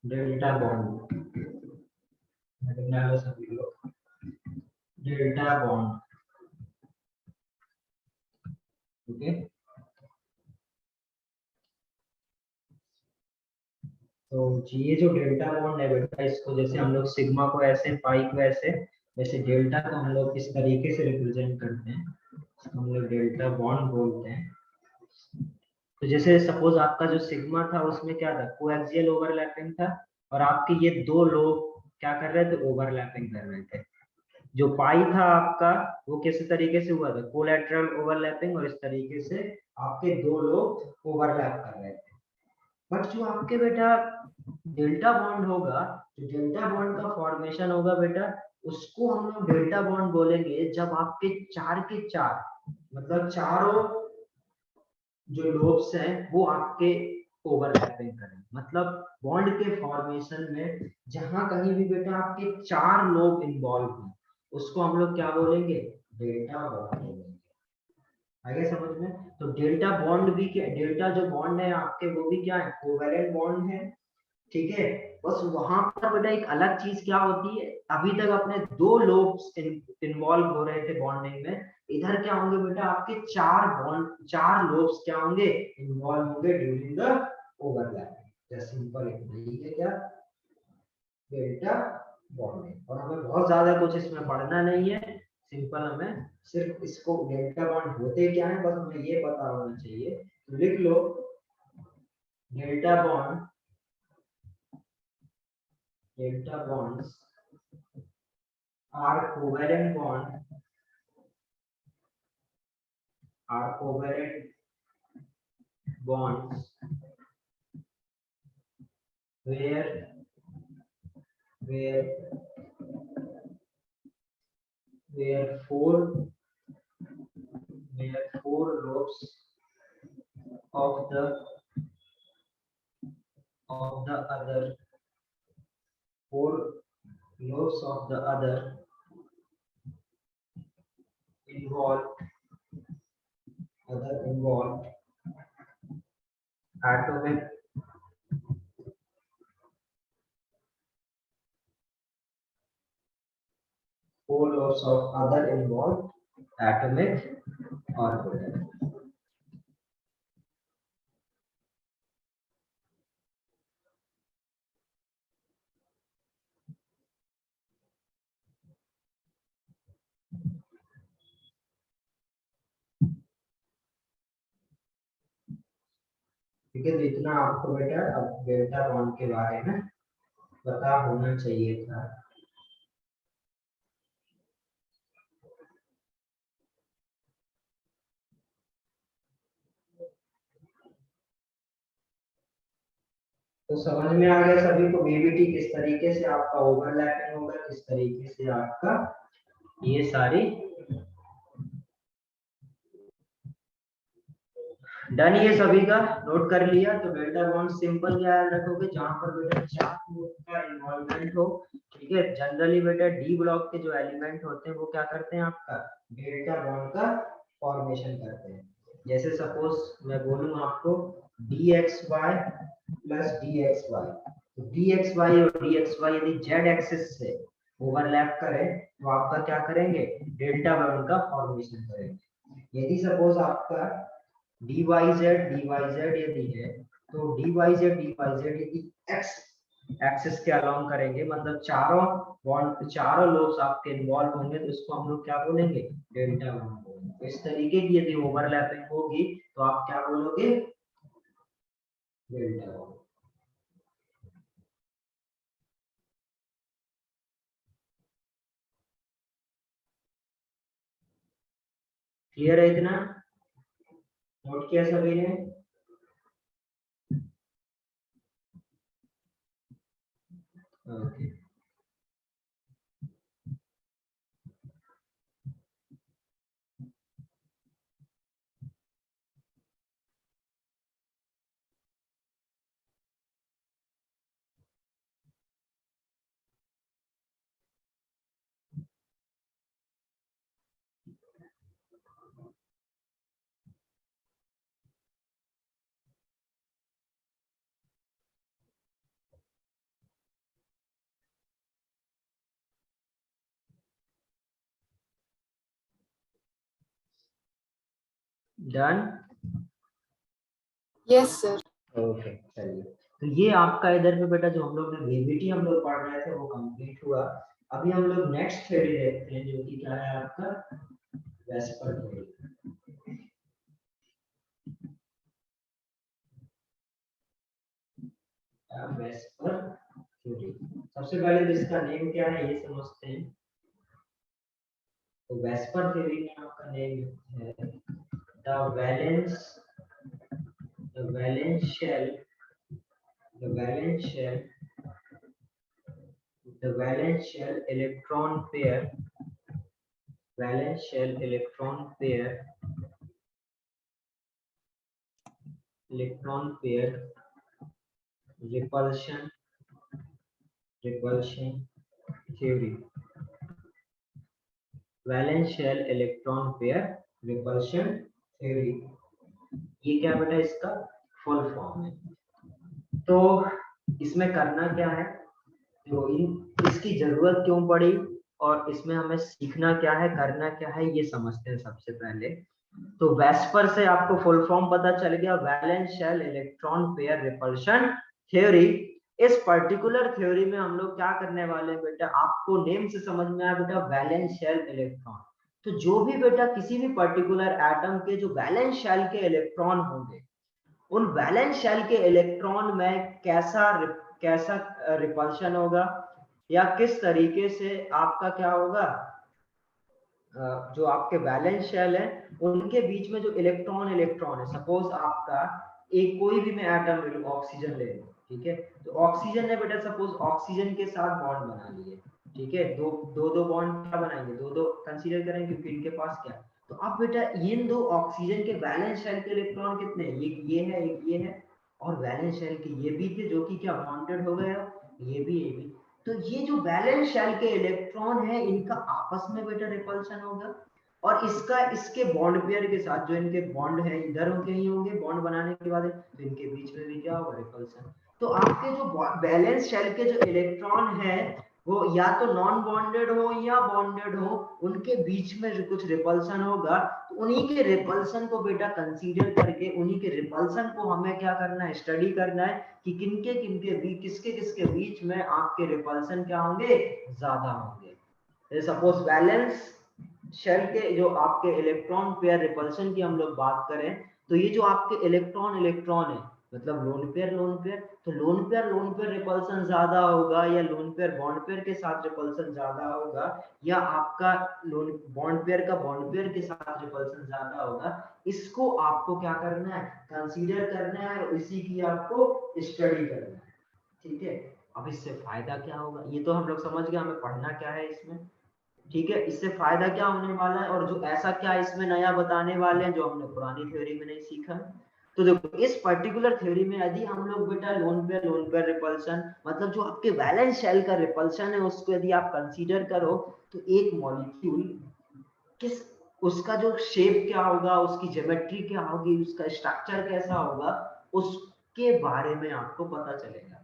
Delta bond सभी लोग, delta bond. Okay, तो ये जो डेल्टा बॉन्ड है बेटा, इसको जैसे हम लोग सिग्मा को ऐसे, पाई को ऐसे, वैसे डेल्टा को हम लोग इस तरीके से रिप्रेजेंट करते हैं, इसको हम लोग डेल्टा बॉन्ड बोलते हैं। तो जैसे सपोज आपका जो सिग्मा था उसमें क्या था, कोएक्सियल ओवरलैपिंग था, और आपके ये दो लोग क्या कर रहे थे, ओवरलैपिंग कर रहे थे। जो पाई था आपका, वो किस तरीके से हुआ था, कोलैटरल ओवरलैपिंग, और इस तरीके से आपके दो लोग ओवरलैप कर रहे थे। बट जो आपके बेटा डेल्टा बॉन्ड होगा, जो डेल्टा बॉन्ड का फॉर्मेशन होगा बेटा, उसको हम लोग डेल्टा बॉन्ड बोलेंगे जब आपके चार के चार, मतलब चारों जो लोब्स हैं वो आपके ओवरलैपिंग करें, मतलब बॉन्ड के फॉर्मेशन में जहां कहीं भी बेटा आपके चार लोब इन्वॉल्व हैं, उसको हम लोग क्या बोलेंगे, डेल्टा बॉन्ड बोलेंगे। आगे समझ में? तो डेल्टा बॉन्ड भी क्या, डेल्टा जो बॉन्ड है आपके वो भी क्या है, कोवेलेंट बॉन्ड है। ठीक है, बस वहां पर बेटा एक अलग चीज क्या होती है, अभी तक अपने दो लोब्स इन्वॉल्व हो रहे थे बॉन्डिंग में, इधर क्या होंगे बेटा, आपके चार बॉन्ड, चार लोब्स क्या होंगे, इन्वॉल्व होंगे ड्यूरिंग द ओवरलैपिंग। सिंपल है क्या, डेल्टा बॉन्डिंग। और हमें बहुत ज्यादा कुछ इसमें पढ़ना नहीं है, सिंपल हमें सिर्फ इसको डेल्टा बॉन्ड होते क्या है बस हमें ये पता होना चाहिए। तो लिख लो, delta bond, delta bonds are covalent bonds where where where four lobes of the other, four lobes of the other involved atomic, four lobes of other involved atomic orbital। ठीक है, तो इतना आपको बेटा अब डेल्टा बॉन्ड के बारे में पता होना चाहिए था। तो समझ में आ गया सभी को, बीबीटी किस तरीके से आपका ओवरलैपिंग होगा, किस तरीके से आपका ये सारी डन, ये सभी का नोट कर लिया। तो डेल्टा बॉन्ड सिंपल याद रखोगे, जहां पर बेटा चार ग्रुप का इन्वॉल्वमेंट हो। ठीक है, जनरली बेटा डी ब्लॉक के जो एलिमेंट होते हैं वो क्या करते हैं, आपका डेल्टा बॉन्ड का फॉर्मेशन करते हैं। जैसे सपोज मैं बोलूं आपको D X Y plus D X Y, तो डी एक्स वाई और डी एक्स वाई यदि जेड एक्सिस से ओवरलैप करें तो आपका क्या करेंगे, डेल्टा बॉन्ड का फॉर्मेशन करेंगे। यदि सपोज आपका dy z यदि है, तो dy z यदि x एक्सिस के अलोंग करेंगे, मतलब चारों बॉन्ड, चारों लोब्स आपके इन्वॉल्व होंगे, तो इसको हम लोग क्या बोलेंगे, डेल्टा बॉन्ड बोलेंगे। तो इस तरीके की यदि ओवरलैपिंग होगी तो आप क्या बोलोगे, डेल्टा बॉन्ड। क्लियर है इतना, नोट किया सभी ने? Okay. Done. Yes sir. Okay चलिए, तो ये आपका इधर पे बेटा जो हम लोग ने ग्रेविटी हम लोग पढ़ रहे थे वो कंप्लीट हुआ। अभी हम लोग नेक्स्ट थ्योरी देखते हैं जो कि क्या है आपका वेस्पर थ्योरी। वेस्पर थ्योरी, सबसे पहले तो इसका नेम क्या है ये समझते हैं। तो वेस्पर थ्योरी में आपका नेम है the valence shell, the valence shell electron pair, valence shell electron pair repulsion theory, valence shell electron pair repulsion theory, ये क्या बेटा इसका फुल फॉर्म है। तो इसमें करना क्या है, तो इसकी जरूरत क्यों पड़ी और इसमें हमें सीखना क्या है, करना क्या है, ये समझते हैं सबसे पहले। तो वेस्पर से आपको फुल फॉर्म पता चल गया, valence shell electron pair repulsion theory. इस पर्टिकुलर थ्योरी में हम लोग क्या करने वाले हैं बेटा, आपको नेम से समझ में आया बेटा, वैलेंस शेल इलेक्ट्रॉन। तो जो भी बेटा किसी भी पर्टिकुलर एटम के जो वैलेंस शेल के इलेक्ट्रॉन होंगे, उन वैलेंस शेल के इलेक्ट्रॉन में कैसा रिपल्शन होगा या किस तरीके से आपका क्या होगा, जो आपके वैलेंस शेल है उनके बीच में जो इलेक्ट्रॉन है, सपोज आपका एक कोई भी मैं एटम ले लूं, ऑक्सीजन ले लूं, ठीक है। तो ऑक्सीजन ने बेटा सपोज ऑक्सीजन के साथ बॉन्ड बना लिए, ठीक है, दो बॉन्ड क्या बनाएंगे, दो कंसीडर करें क्योंकि इनके पास क्या है। तो अब बेटा इन दो ऑक्सीजन के वैलेंस शेल के इलेक्ट्रॉन कितने हैं, एक ये है और वैलेंस शेल के ये भी थे जो कि क्या बॉन्डेड हो गए, ये भी। तो ये जो वैलेंस शेल के इलेक्ट्रॉन है इनका आपस में बेटा रिपल्शन होगा, और इसका इसके बॉन्ड पेयर के साथ जो इनके बॉन्ड है इधर उनके ही होंगे बॉन्ड बनाने के बाद, तो इनके बीच में भी क्या होगा, रिपल्शन। तो आपके जो वैलेंस शेल के जो इलेक्ट्रॉन है वो या तो नॉन बॉन्डेड हो या बॉन्डेड हो, उनके बीच में कुछ रिपल्शन होगा। तो उन्हीं के रिपल्शन को बेटा कंसीडर करके उन्हीं के रिपल्शन को हमें क्या करना है, स्टडी करना है कि किनके बीच, किसके बीच में आपके रिपल्शन क्या होंगे, ज्यादा होंगे। सपोज वैलेंस शेल के जो आपके इलेक्ट्रॉन पेयर रिपल्शन की हम लोग बात करें, तो ये जो आपके इलेक्ट्रॉन है मतलब लोन पेयर, तो लोन पेयर रिपल्शन ज्यादा होगा या लोन पेयर बॉन्ड पेयर के साथ रिपल्शन ज्यादा होगा, या आपका लोन बॉन्ड पेयर का बॉन्ड पेयर के साथ रिपल्शन ज्यादा होगा, इसको आपको क्या करना है, कंसीडर करना है और इसी की आपको स्टडी करना है, ठीक है। अब इससे फायदा क्या होगा, ये तो हम लोग समझ गए हमें पढ़ना क्या है इसमें, ठीक है। इससे फायदा क्या होने वाला है और जो ऐसा क्या इसमें नया बताने वाले हैं जो हमने पुरानी थ्योरी में नहीं सीखा। तो देखो इस पर्टिकुलर थ्योरी में यदि हम लोग बेटा लोन पेयर रिपल्शन, मतलब जो आपके वैलेंस शेल का रिपल्शन है उसको यदि आप कंसीडर करो, तो एक मॉलिक्यूल किस, उसका जो शेप क्या होगा, उसकी ज्योमेट्री क्या होगी, उसका स्ट्रक्चर कैसा होगा, उसके बारे में आपको पता चलेगा,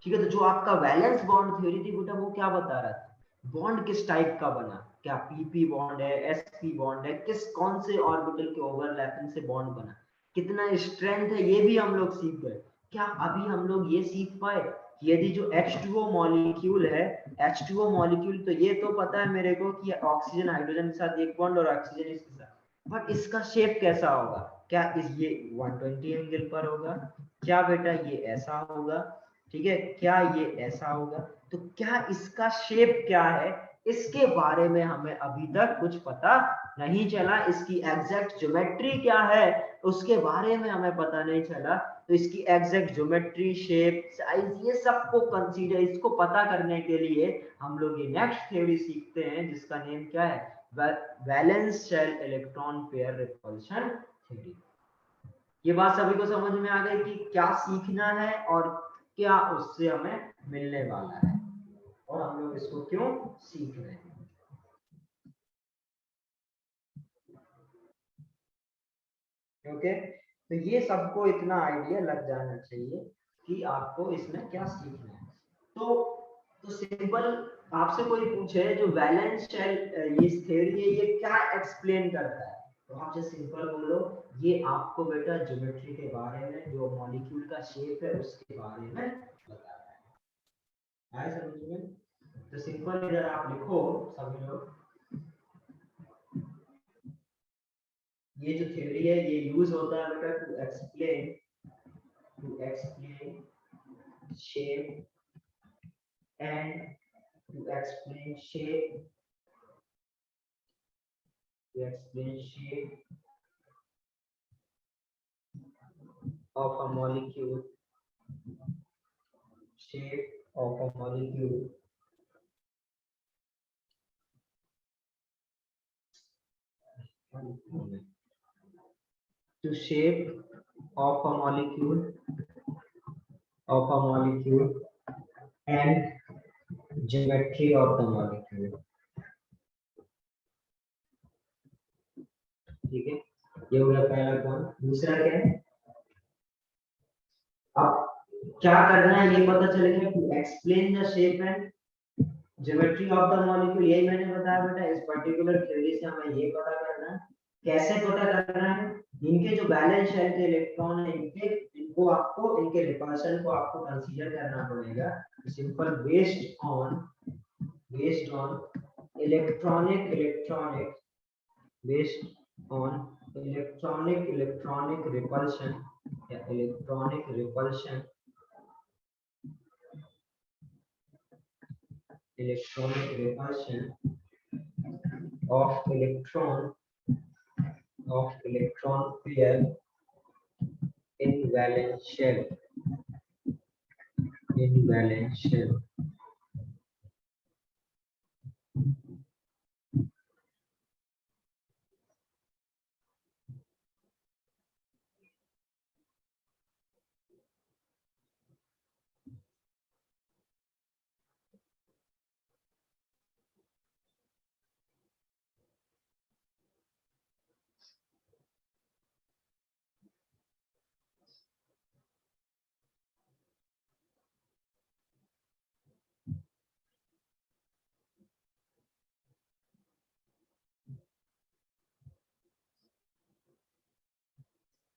ठीक है। तो जो आपका वैलेंस बॉन्ड थ्योरी थी बेटा वो क्या बता रहा था, बॉन्ड किस टाइप का बना, क्या पीपी बॉन्ड है, एसपी बॉन्ड है, किस कौन से ऑर्बिटल के ओवरलैपिंग से बॉन्ड बना, कितना स्ट्रेंथ है, ये भी हम लोग सीख गए। क्या अभी हम लोग ये सीख पाए कि यदि जो H2O मॉलिक्यूल है, H2O मॉलिक्यूल, तो ये तो पता है मेरे को कि ऑक्सीजन हाइड्रोजन के साथ एक बॉन्ड और ऑक्सीजन इसके साथ, बट इसका शेप कैसा होगा, क्या इस ये 120 एंगल पर होगा, क्या बेटा ये ऐसा होगा, ठीक है, क्या ये ऐसा होगा, तो क्या इसका शेप क्या है, इसके बारे में हमें अभी तक कुछ पता नहीं चला, इसकी एग्जैक्ट ज्योमेट्री क्या है उसके बारे में हमें पता नहीं चला। तो इसकी एग्जैक्ट ज्योमेट्री, शेप, साइज, ये सबको कंसीडर, इसको पता करने के लिए हम लोग ये नेक्स्ट थ्योरी सीखते हैं जिसका नेम क्या है, valence shell electron pair repulsion theory. ये बात सभी को समझ में आ गई कि क्या सीखना है और क्या उससे हमें मिलने वाला है और हम लोग इसको क्यों सीख रहे हैं। ओके, तो ये सबको इतना आइडिया लग जाना चाहिए कि आपको इसमें क्या सीखना है। तो सिंपल आपसे कोई पूछे जो वैलेंस शेल ये थ्योरी है ये क्या एक्सप्लेन करता है, तो आप जो सिंपल बोलो, ये आपको बेटा ज्योमेट्री के बारे में, जो मॉलिक्यूल का शेप है उसके बारे में बता रहा है। आए समझ में? तो सिंपल इधर आप लिखो सभी लोग, ये जो थ्योरी है ये यूज होता है बेटा to explain shape and to explain shape of a molecule, shape of a molecule to shape of a molecule and geometry of the molecule। ठीक है, ये हो गया पहला पॉइंट। दूसरा क्या है, अब क्या करना है ये पता चलेगा to explain the shape and geometry of the molecule. यही मैंने बताया बेटा, इस पर्टिकुलर थ्योरी से हमें ये पता करना है। कैसे पता करना है, इनके जो बैलेंस शेल के इलेक्ट्रॉन है इनको आपको इनके रिपल्शन को आपको कंसीडर करना पड़ेगा। Simple based on electronic based on electronic repulsion या electronic repulsion of electron pair in valence shell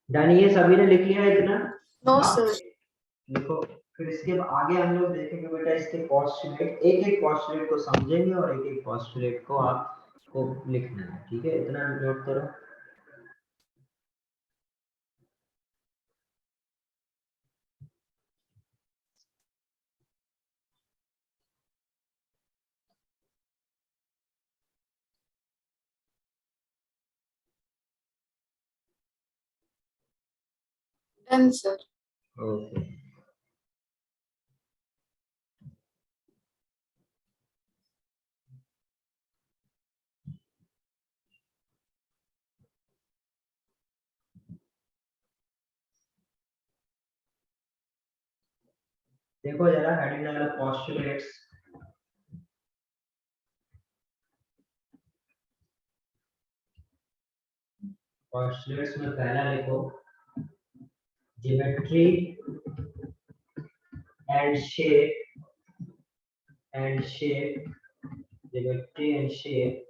done. ये सभी ने लिख लिया इतना? No sir. देखो फिर इसके आगे हम लोग देखेंगे बेटा इसके पोस्टुलेट, एक पोस्टुलेट को समझेंगे और एक पोस्टुलेट को आपको लिखना है। ठीक है, इतना नोट करो। Done sir. ओके, देखो जरा हेडिंग डालो पोस्टुलेट्स। पोस्टुलेट्स में पहला लिखो geometry and shape geometry and shape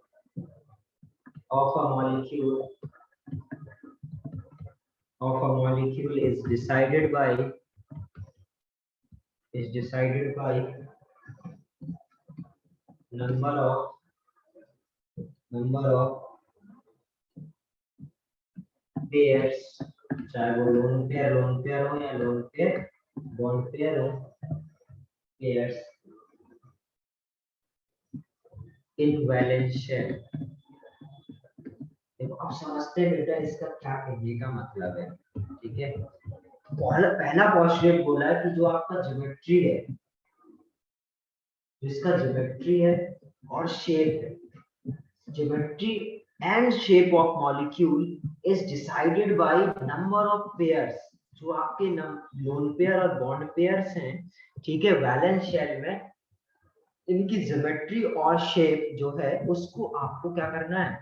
of a molecule is decided by number of pairs, चाहे वो लोन पेयर हो या लोन पेयर बॉन्ड पेयर हो, पेयर्स इन वैलेंस शेल। देखो आप समझते हैं बेटा इसका क्या कहने का मतलब है। ठीक है, पहला पोस्टुलेट बोला है कि जो आपका ज्योमेट्री है, जिसका ज्योमेट्री है और शेप है, geometry and shape of molecule is decided by number of pairs. जो आपके लोन पेयर और बॉन्ड पेयर्स हैं, ठीक है, वैलेंस शेल में इनकी ज्योमेट्री और शेप जो है उसको आपको क्या करना है,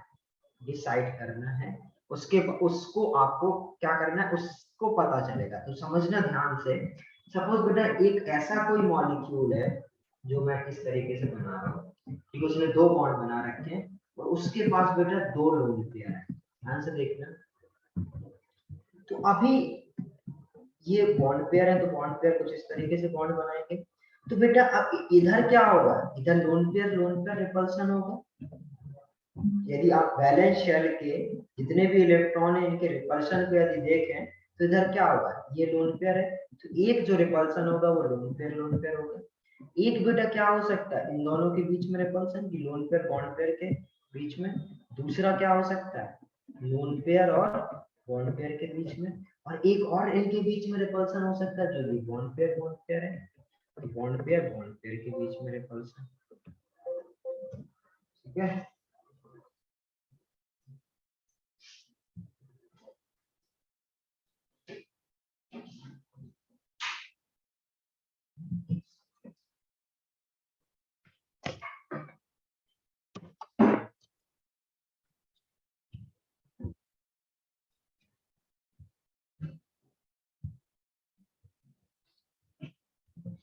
डिसाइड करना है। उसको आपको क्या करना है, उसको पता चलेगा। तो समझना ध्यान से। सपोज बेटा एक ऐसा कोई मॉलिक्यूल है जो मैं इस तरीके से बना रहा हूँ, ठीक है, उसने दो बॉन्ड बना रखे हैं और उसके पास बेटा दो लोन पेयर है। ध्यान ध्यान से देखना। तो अभी ये बॉन्ड पेयर है, तो बॉन्ड पेयर कुछ इस तरीके से बॉन्ड बनाएंगे। तो बेटा अब इधर क्या होगा, इधर लोन पेयर रिपल्शन होगा। यदि आप वैलेंस शेल के जितने भी इलेक्ट्रॉन है इनके रिपल्शन को यदि देखें तो इधर क्या होगा, ये लोन पेयर है, तो एक जो रिपल्शन होगा वो लोन पेयर होगा। एक बेटा क्या हो सकता है इन दोनों के बीच में रिपल्शन की, लोन पेयर बॉन्ड पेयर के बीच में। दूसरा क्या हो सकता है, लोन पेयर और बॉन्ड पेयर के बीच में। और एक और इनके बीच में रिपल्शन हो सकता है जो भी बॉन्ड पेयर है, बॉन्ड पेयर के बीच में रिपल्शन। ठीक है,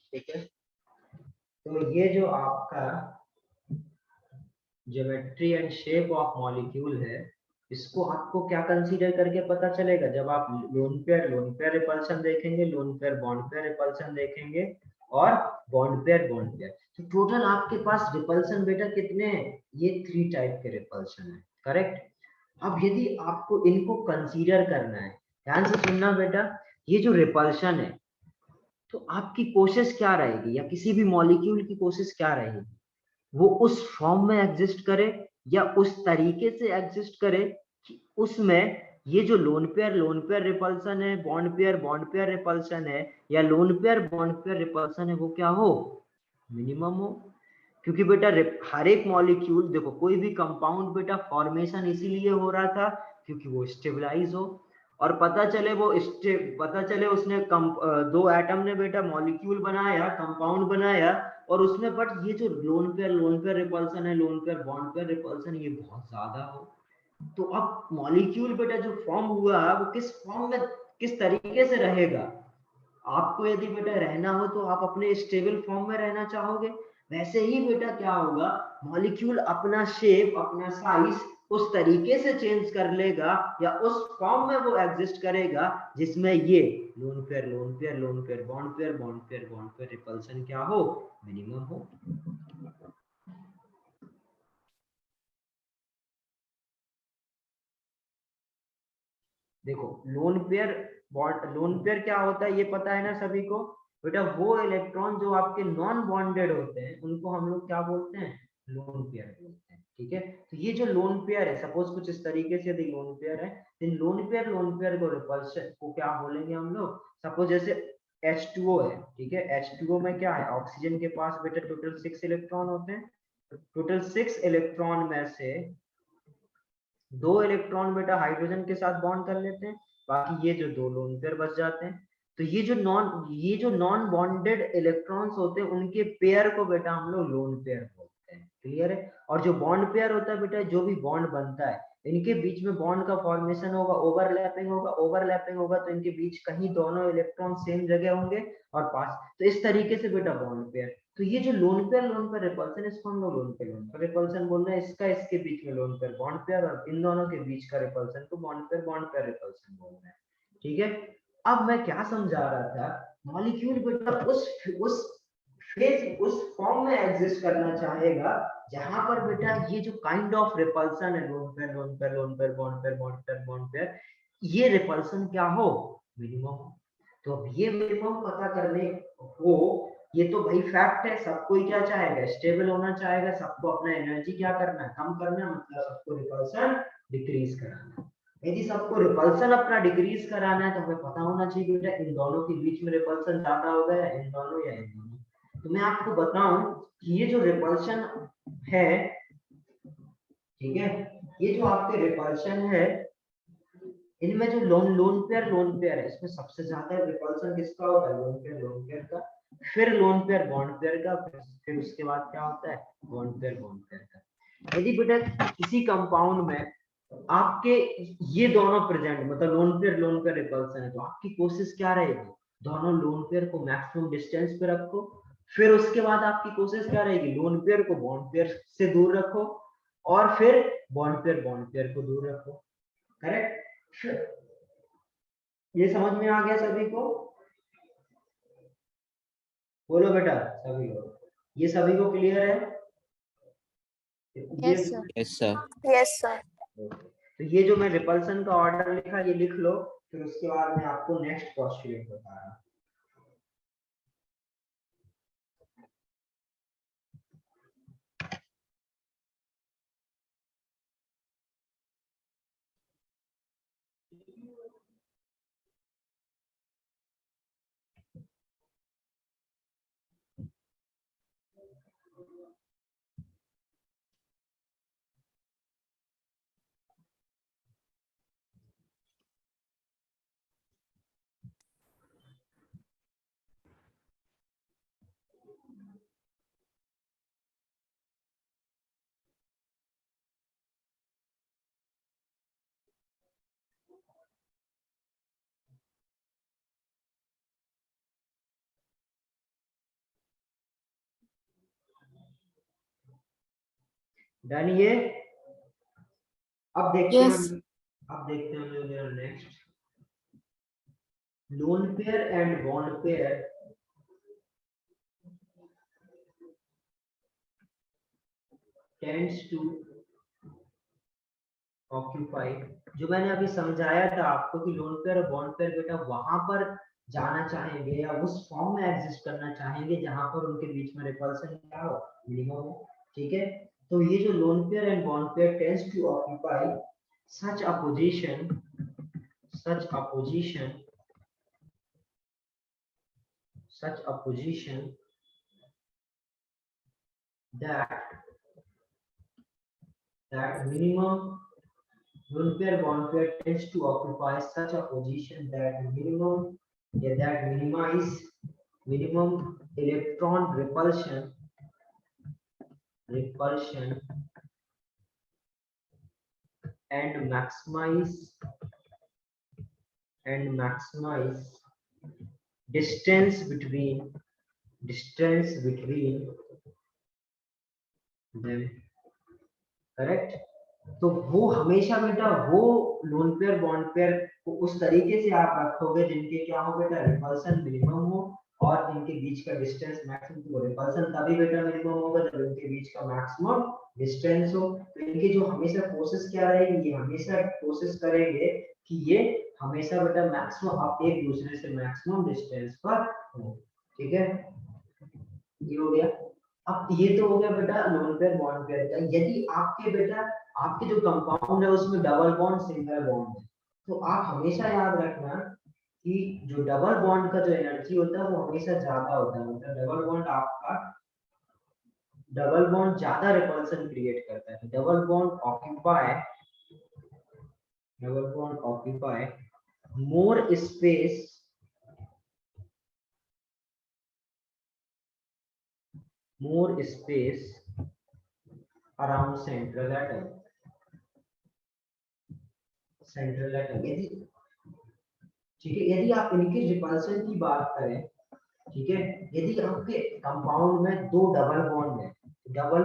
ठीक है। तो ये जो आपका geometry and shape of molecule है, इसको आपको क्या कंसीडर करके पता चलेगा, जब आप लोन पेयर रिपल्शन देखेंगे, loan pair bond pair repulsion देखेंगे, और बॉन्ड पेयर तो टोटल आपके पास रिपल्शन बेटा कितने हैं, ये 3 टाइप के रिपल्शन है, करेक्ट। अब यदि आपको इनको कंसीडर करना है, ध्यान से सुनना बेटा, ये जो रिपल्शन है तो आपकी कोशिश क्या रहेगी, या किसी भी मॉलिक्यूल की कोशिश क्या रहेगी, वो उस फॉर्म में एग्जिस्ट करे या उस तरीके से एग्जिस्ट करे कि उसमें ये जो लोन पेयर रिपल्सन है, बॉन्ड पेयर रिपल्सन है, या loan pair bond pair repulsion है, वो क्या हो, मिनिमम हो। क्योंकि बेटा हर एक मॉलिक्यूल देखो, कोई भी कंपाउंड बेटा फॉर्मेशन इसीलिए हो रहा था क्योंकि वो स्टेबलाइज हो, और पता चले उसने दो एटम ने बेटा मॉलिक्यूल बनाया, कंपाउंड बनाया, और उसमें बट ये जो लोन पेयर रिपल्सन है, lone pair bond pair repulsion, ये बहुत ज्यादा हो। तो अब मॉलिक्यूल बेटा जो फॉर्म हुआ वो किस फॉर्म में, किस तरीके से रहेगा, आपको यदि बेटा रहना हो तो आप अपने स्टेबल फॉर्म में रहना चाहोगे। वैसे ही बेटा क्या होगा, मॉलिक्यूल अपना शेप, अपना साइज उस तरीके से चेंज कर लेगा, या उस फॉर्म में वो एग्जिस्ट करेगा जिसमें ये loan pair bond pair repulsion क्या हो, मिनिमम हो। देखो लोन पेयर क्या होता है ये पता है ना सभी को बेटा, वो इलेक्ट्रॉन जो आपके नॉन बॉन्डेड होते हैं उनको हम लोग क्या बोलते हैं, लोन पेयर बोलते हैं। ठीक है, तो ये जो लोन पेयर है, सपोज कुछ इस तरीके से यदि लोन पेयर है, इन लोन पेयर को रिपल्शन को क्या बोलेंगे हम लोग, सपोज जैसे H2O है, ठीक है, H2O में क्या है, ऑक्सीजन के पास बेटा टोटल 6 इलेक्ट्रॉन होते हैं, टोटल 6 इलेक्ट्रॉन में से 2 इलेक्ट्रॉन बेटा हाइड्रोजन के साथ बॉन्ड कर लेते हैं, बाकी ये जो 2 लोन पेयर बच जाते हैं। तो ये जो नॉन बॉन्डेड इलेक्ट्रॉन्स होते हैं उनके पेयर को बेटा हम लोग लोन पेयर बोलते हैं, क्लियर है। और जो बॉन्ड पेयर होता है बेटा, जो भी बॉन्ड बनता है इनके बीच में बॉन्ड का फॉर्मेशन होगा, ओवरलैपिंग होगा, तो इनके बीच कहीं दोनों इलेक्ट्रॉन सेम जगह होंगे और पास, तो इस तरीके से बेटा बॉन्ड पेयर। तो ये जो लोन पेयर रिपल्सन, इसको हम लोग लोन पेयर रिपल्सन बोल रहे हैं, इसका इसके बीच में लोन पेयर बॉन्ड पेयर, और इन दोनों के बीच का रिपल्सन को बॉन्ड पेयर रिपल्सन बोल रहे हैं। ठीक है, अब मैं क्या समझा रहा था, मॉलिक्यूल बेटा उस फेज, उस फॉर्म में एग्जिस्ट करना चाहेगा जहां पर बेटा ये जो काइंड ऑफ रिपल्सन है, बॉन्ड पेयर, ये रिपल्सन क्या हो, मिनिमम हो। तो अब ये मिनिमम पता करने हो, ये तो भाई फैक्ट है, सबको ही क्या चाहेगा, स्टेबल होना चाहेगा, सबको अपना एनर्जी क्या करना है, कम करना, मतलब सबको रिपल्सन डिक्रीज कराना। यदि सबको रिपल्सन अपना डिक्रीज कराना है तो हमें पता होना चाहिए बेटा इन दोनों के बीच में रिपल्सन ज्यादा होगा या इन दोनों। तो मैं आपको बताऊं कि ये जो रिपल्शन है, ठीक है, ये जो आपके रिपल्शन है, इनमें जो लोन पेयर है, इसमें सबसे ज्यादा रिपल्सन किसका होता है, लोन पेयर का, फिर लोन पेयर बॉन्ड पेयर का, फिर उसके बाद क्या होता है, बॉन्ड पेयर का। यदि बेटा किसी कंपाउंड में आपके ये दोनों प्रेजेंट, मतलब लोन पेयर रिपल्सन है, तो आपकी कोशिश क्या रहेगी, दोनों लोन पेयर को मैक्सिमम डिस्टेंस पे रखो, फिर उसके बाद आपकी कोशिश क्या रहेगी, लोन पेयर को बॉन्ड पेयर से दूर रखो, और फिर बॉन्ड पेयर को दूर रखो, करेक्ट। ये समझ में आ गया सभी को? बोलो बेटा सभी लोग, ये सभी को क्लियर है? Yes, sir. Yes sir. Yes, sir. तो ये जो मैं रिपल्सन का ऑर्डर लिखा ये लिख लो, फिर उसके बाद मैं आपको नेक्स्ट पोस्टुलेट बता रहा हूँ। डन ये? अब देखते Yes. हैं, अब देखते हैं next lone pair and bond pair tends to occupy. जो मैंने अभी समझाया था आपको कि लोन पेयर और बॉन्ड पेयर बेटा वहां पर जाना चाहेंगे या उस फॉर्म में एग्जिस्ट करना चाहेंगे जहां पर उनके बीच में रिपल्सन क्या हो, मिनिमम हो। ठीक है, तो ये जो lone pair and bond pair tends to occupy such a position such a position such a position that minimum loan pair bond pair tends to occupy such a position that minimize minimum electron repulsion and maximize distance between them। Correct? तो वो हमेशा बेटा वो loan pair bond pair को उस तरीके से आप रखोगे जिनके क्या हो बेटा रिपल्सन मिनिमम हो और इनके बीच का डिस्टेंस मैक्सिमम। तो रिपल्सन तभी बेटा मिनिमम होगा जब इनके बीच का मैक्सिमम डिस्टेंस हो। तो इनकी जो हमेशा कोशिश क्या रहेगी, ये हमेशा कोशिश करेंगे कि ये हमेशा बेटा मैक्सिमम आप एक दूसरे से मैक्सिमम डिस्टेंस पर हो। ठीक है, ये हो गया। अब ये तो हो गया बेटा लोन पेयर बॉन्ड पेयर का। यदि आपके बेटा आपके जो कंपाउंड है उसमें डबल बॉन्ड सिंगल बॉन्ड है, तो आप हमेशा याद रखना कि जो डबल बॉन्ड का जो एनर्जी होता है वो हमेशा ज्यादा होता है। मतलब डबल बॉन्ड ज्यादा रिपल्सन क्रिएट करता है। Double bond occupy more space around central atom. यदि ठीक है, यदि आप इनके रिपल्सन की बात करें, ठीक है, यदि आपके कंपाउंड में दो डबल बॉन्ड है, डबल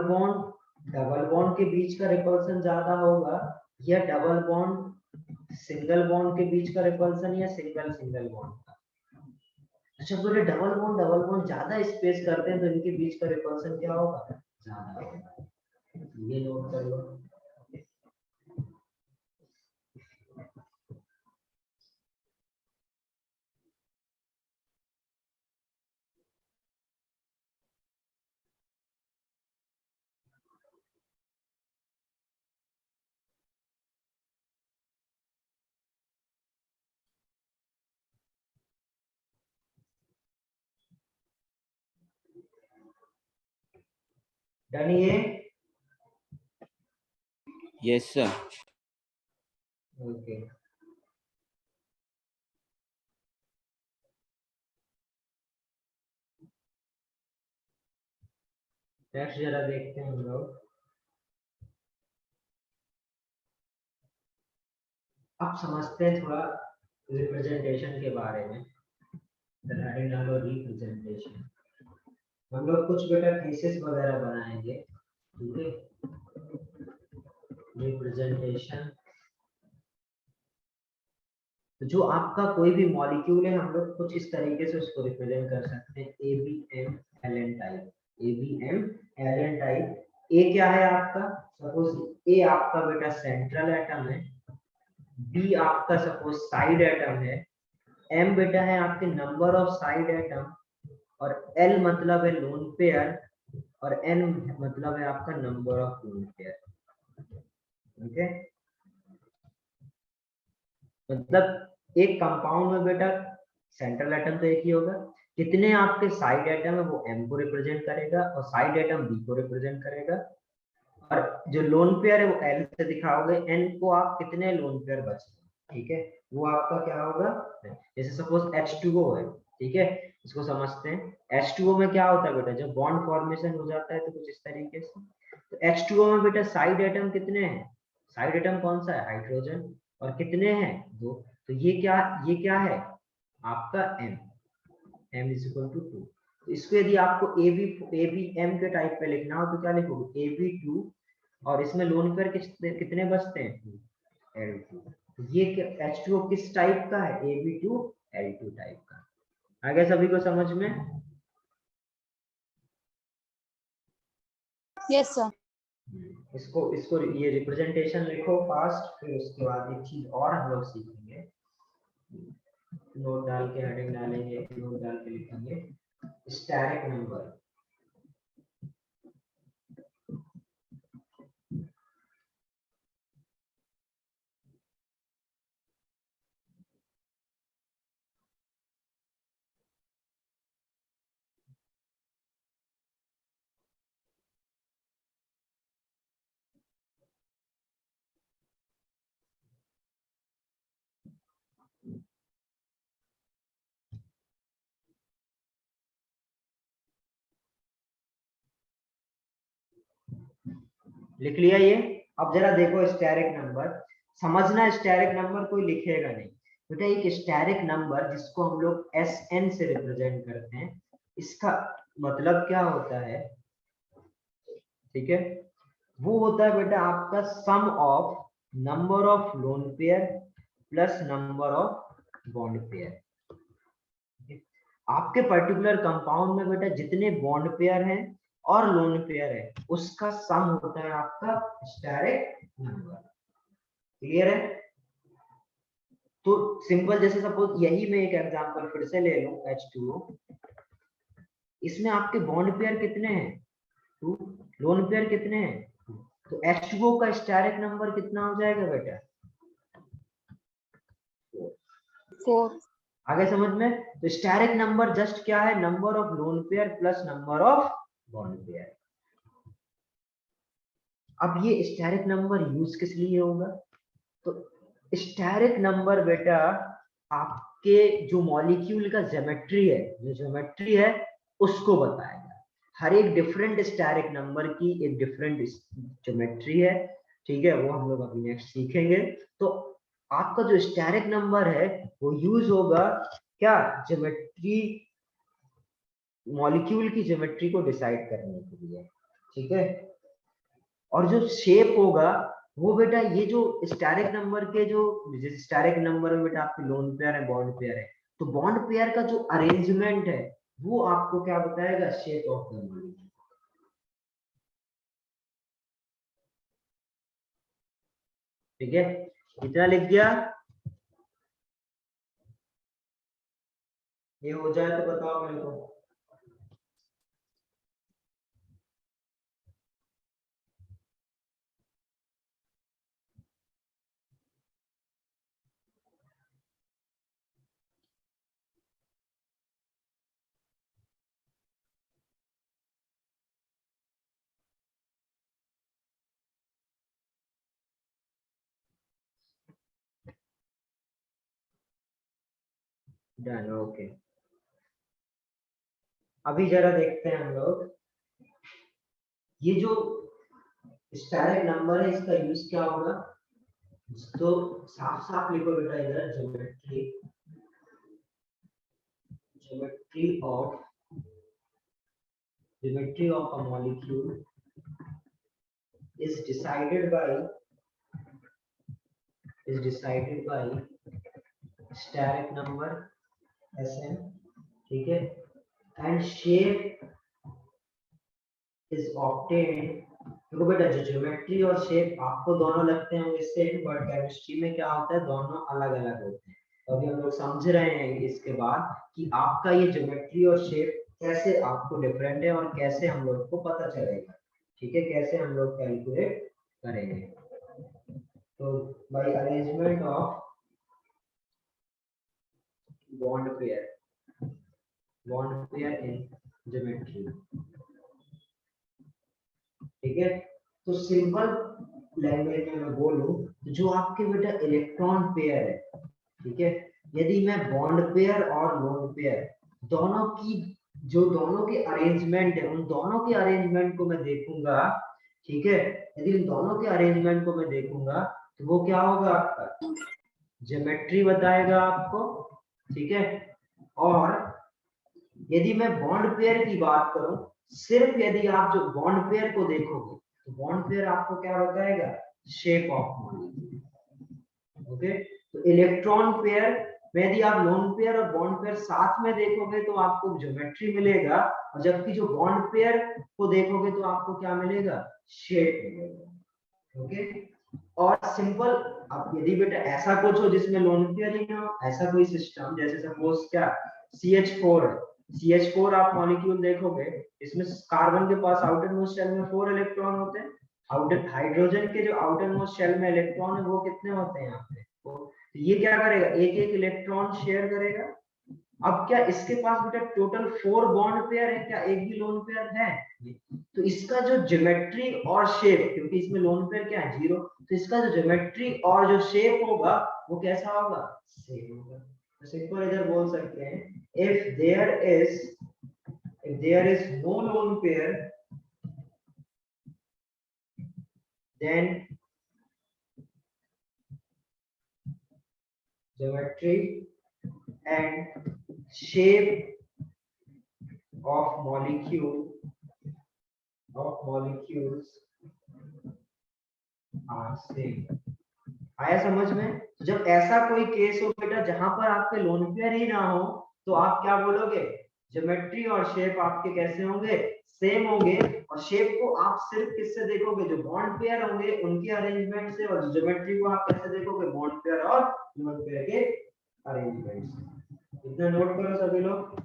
बॉन्ड के बीच का रिपल्सन ज्यादा होगा या डबल बॉन्ड सिंगल बॉन्ड के बीच का रिपल्सन या सिंगल बॉन्ड का? अच्छा बोले डबल बॉन्ड ज्यादा स्पेस करते हैं तो इनके बीच का रिपल्सन क्या होगा, ज्यादा होगा। ये नोट कर लो। डन ये? Yes sir. ओके, नेक्स्ट जरा देखते हैं हम लोग। अब समझते हैं थोड़ा रिप्रेजेंटेशन के बारे में। रिप्रेजेंटेशन हम लोग कुछ बेटा केसेस वगैरह बनाएंगे। ठीक है, रिप्रेजेंटेशन तो जो आपका कोई भी मॉलिक्यूल है हम लोग कुछ इस तरीके से उसको रिप्रेजेंट कर सकते हैं, ABM L n type, ABM L n type. A क्या है आपका, सपोज ए आपका बेटा सेंट्रल एटम है, बी आपका सपोज साइड एटम है, एम बेटा है आपके नंबर ऑफ साइड एटम, और एल मतलब है लोन पेयर, और एन मतलब है आपका number of lone pair. Okay, मतलब एक कंपाउंड में बेटा सेंट्रल एटम तो एक ही होगा, कितने आपके साइड एटम है वो एम को रिप्रेजेंट करेगा और साइड एटम बी को रिप्रेजेंट करेगा, और जो लोन पेयर है वो एल से दिखाओगे, एन को आप कितने लोन पेयर बचे, ठीक है, वो आपका क्या होगा। जैसे सपोज H2O है, ठीक है, इसको समझते हैं। H2O में क्या होता है बेटा, जब बॉन्ड फॉर्मेशन हो जाता है तो कुछ इस तरीके से, तो H2O में बेटा साइड एटम कितने हैं, साइड एटम कौन सा है, हाइड्रोजन, और कितने हैं, 2, तो ये क्या है आपका M, M is equal to 2। तो इसको यदि आपको ABM के टाइप पे लिखना हो तो क्या लिखोगे, AB2, और इसमें लोन पेयर कितने बचते हैं, L2। तो ये H2O किस टाइप का है, AB2L2 टाइप का। आ गया सभी को समझ में। Yes, sir. इसको इसको ये रिप्रेजेंटेशन लिखो फास्ट, फिर उसके बाद एक चीज और हम लोग सीखेंगे, नोट डाल के हेडिंग डालेंगे, नोट डाल के लिखेंगे स्टैटिक नंबर। लिख लिया ये। अब जरा देखो स्टेरिक नंबर, समझना स्टेरिक नंबर कोई लिखेगा नहीं बेटा, एक स्टेरिक नंबर जिसको हम लोग SN से रिप्रेजेंट करते हैं, इसका मतलब क्या होता है, ठीक है, वो होता है बेटा आपका sum of number of lone pair plus number of bond pair. आपके पर्टिकुलर कंपाउंड में बेटा जितने बॉन्ड पेयर हैं और लोन पेयर है उसका सम होता है आपका स्टेरिक नंबर। क्लियर है। तो सिंपल, जैसे सपोज यही मैं एक एग्जांपल फिर से ले लूं, H2O, इसमें आपके बॉन्ड पेयर कितने हैं, 2, लोन पेयर कितने हैं, 2, तो H2O का स्टेरिक नंबर कितना हो जाएगा बेटा, 4. आगे समझ में। तो स्टेरिक नंबर जस्ट क्या है, number of lone pair plus number of bond pair. अब ये स्टेरिक नंबर यूज किस लिए होगा, तो स्टेरिक नंबर बेटा आपके जो मॉलिक्यूल का ज्योमेट्री है, जो ज्योमेट्री है उसको बताएगा। हर एक डिफरेंट स्टेरिक नंबर की एक डिफरेंट ज्योमेट्री है, ठीक है, वो हम लोग अभी नेक्स्ट सीखेंगे। तो आपका जो स्टेरिक नंबर है वो यूज होगा क्या, ज्योमेट्री, मॉलिक्यूल की ज्योमेट्री को डिसाइड करने के लिए, ठीक है। और जो शेप होगा वो बेटा ये जो स्टेरिक नंबर के जो, जैसे स्टेरिक नंबर में बेटा आपके लोन पेयर है, बॉन्ड पेयर है, तो बॉन्ड पेयर का जो अरेंजमेंट है वो आपको क्या बताएगा, शेप ऑफ द मॉलिक्यूल। ठीक है, कितना लिख दिया, ये हो जाए तो बताओ मेरे को। Done, okay. अभी जरा देखते हैं हम लोग, ये जो स्टेरिक नंबर है इसका यूज क्या होगा, तो साफ साफ लिखो बेटा इधर, geometry, geometry of, geometry of a molecule is decided by steric number Sn, ठीक है, एंड शेप इज ऑब्टेन्ड। देखो बेटा, जो ज्योमेट्री और शेप आपको दोनों लगते हैं सेम, बट केमिस्ट्री में क्या होता है, दोनों अलग अलग होते हैं। तो अभी हम लोग समझ रहे हैं इसके बाद कि आपका ये ज्योमेट्री और शेप कैसे आपको डिफरेंट है और कैसे हम लोग को पता चलेगा, ठीक है, कैसे हम लोग कैलकुलेट करेंगे। तो by arrangement of bond pair in geometry, ठीक है। तो सिंपल लैंग्वेज में मैं बोलूं तो जो आपके बेटा इलेक्ट्रॉन पेयर है, ठीक है, यदि मैं बॉन्ड पेयर और लोन पेयर दोनों की जो दोनों के अरेंजमेंट है, उन दोनों के अरेंजमेंट को मैं देखूंगा, ठीक है, यदि इन दोनों के अरेंजमेंट को मैं देखूंगा तो वो क्या होगा, आपका ज्योमेट्री बताएगा आपको, ठीक है। और यदि मैं बॉन्ड पेयर की बात करूं, सिर्फ यदि आप जो बॉन्ड पेयर को देखोगे तो बॉन्ड पेयर आपको क्या बताएगा, शेप ऑफ मॉलिक्यूल, ओके। तो इलेक्ट्रॉन पेयर में यदि आप लोन पेयर और बॉन्ड पेयर साथ में देखोगे तो आपको ज्योमेट्री मिलेगा, और जबकि जो बॉन्ड पेयर को देखोगे तो आपको क्या मिलेगा, शेप मिलेगा, ओके। और सिंपल, अब यदि बेटा ऐसा कुछ हो जिसमें लोन पेयर ही ना हो, ऐसा कोई सिस्टम, जैसे सपोज क्या CH4 है, CH4 आप मॉलिक्यूल देखोगे, इसमें कार्बन के पास आउटर मोस्ट शेल में 4 इलेक्ट्रॉन होते हैं, आउटर हाइड्रोजन के जो आउटर मोस्ट शेल में इलेक्ट्रॉन है वो कितने होते हैं यहाँ पे, तो ये क्या करेगा, एक एक इलेक्ट्रॉन शेयर करेगा। अब क्या इसके पास बेटा टोटल 4 बॉन्ड पेयर है, क्या एक भी लोन पेयर है, तो इसका जो ज्योमेट्री और शेप, क्योंकि इसमें लोन पेयर क्या है, 0, तो इसका जो ज्योमेट्री और जो शेप होगा वो कैसा होगा, सेम होगा। तो सिंपल इधर बोल सकते हैं, if there is no lone pair, then geometry and shape of molecules are same। आया समझ में? तो जब ऐसा कोई केस हो बेटा जहां पर आपके लोन पेयर ही ना हो, तो आप क्या बोलोगे, ज्योमेट्री और शेप आपके कैसे होंगे, सेम होंगे। और शेप को आप सिर्फ किससे देखोगे, जो बॉन्ड पेयर होंगे उनके अरेंजमेंट से, और ज्योमेट्री को आप कैसे देखोगे, बॉन्ड पेयर और लोन पेयर के अरेंजमेंट से। इतना नोट करो सभी लोग।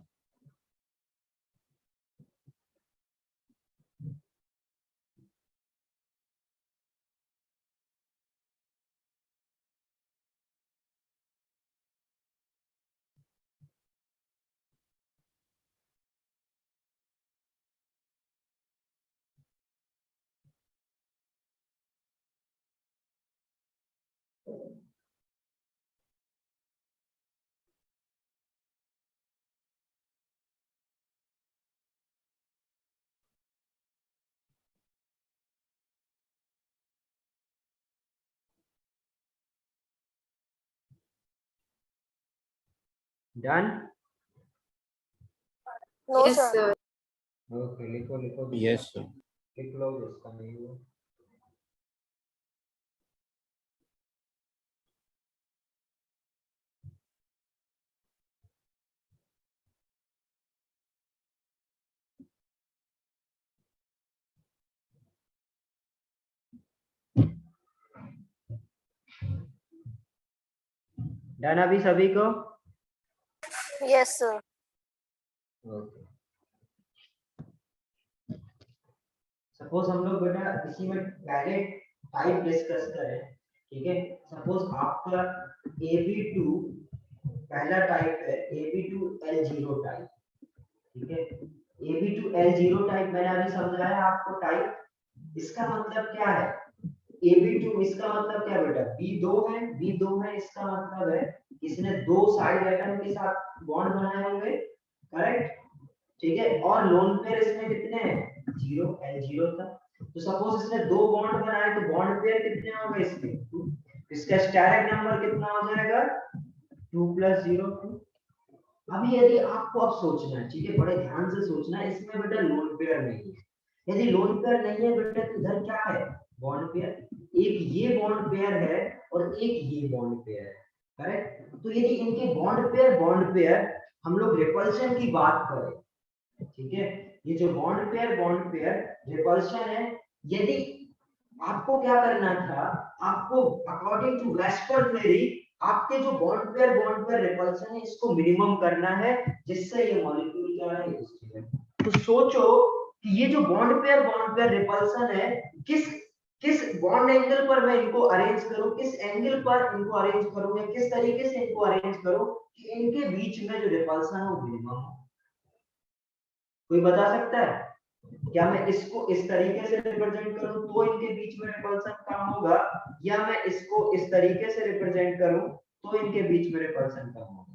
Done? No, Yes, sir. sir. Okay, लिखो लिखो, यस सर। लिख लो जिसका नहीं हुआ। डन अभी सभी को? Yes, sir. ओके, सपोज हम लोग बेटा इसी में पहले टाइप डिस्कस करें, ठीक है। सपोज आपका AB2 पहला टाइप है, AB2L0 टाइप, ठीक है। AB2L0 टाइप मैंने अभी समझाया आपको टाइप। इसका मतलब क्या है, AB2 इसका मतलब क्या है बेटा, B2 है, इसका मतलब है इसने दो साइड एटम के साथ बॉन्ड बनाए होंगे, करेक्ट, ठीक है। और लोन पेयर इसमें कितने हैं, 0, L0 था। तो सपोज इसने दो बॉन्ड बनाए तो बॉन्ड पेयर कितने होंगे इसके, 2। इसका स्टेरिक नंबर कितना हो जाएगा, 2 + 0 2। अभी यदि आपको अब सोचना है, ठीक है, बड़े ध्यान से सोचना है, इसमें बेटा लोन पेयर नहीं है। यदि लोन पेयर नहीं है बेटा तो इधर क्या है, बॉन्ड पेयर। एक ये बॉन्ड पेयर है और एक ये बॉन्ड पेयर है, करेक्ट। तो यदि इनके बॉन्ड पेयर हम लोग रिपल्शन की बात करें, ठीक है, ये जो बॉन्ड पेयर रिपल्शन है, यदि आपको क्या करना था, आपको अकॉर्डिंग टू वेस्पर थ्योरी आपके जो बॉन्ड पेयर रिपल्शन है इसको मिनिमम करना है, जिससे ये मॉलिक्यूल क्या है। तो सोचो कि ये जो बॉन्ड पेयर रिपल्शन है, किस किस बॉन्ड एंगल पर मैं इनको अरेंज करूं, किस एंगल पर इनको अरेंज करूं, या किस तरीके से इनको अरेंज करूं कि इनके बीच में जो रिपल्शन है वो मिनिमम हो। कोई बता सकता है? क्या मैं इसको इस तरीके से रिप्रेजेंट करूं तो इनके बीच में रिपल्सन कम होगा, या मैं इसको इस तरीके से रिप्रेजेंट करूं तो इनके बीच में रिपल्सन कम होगा?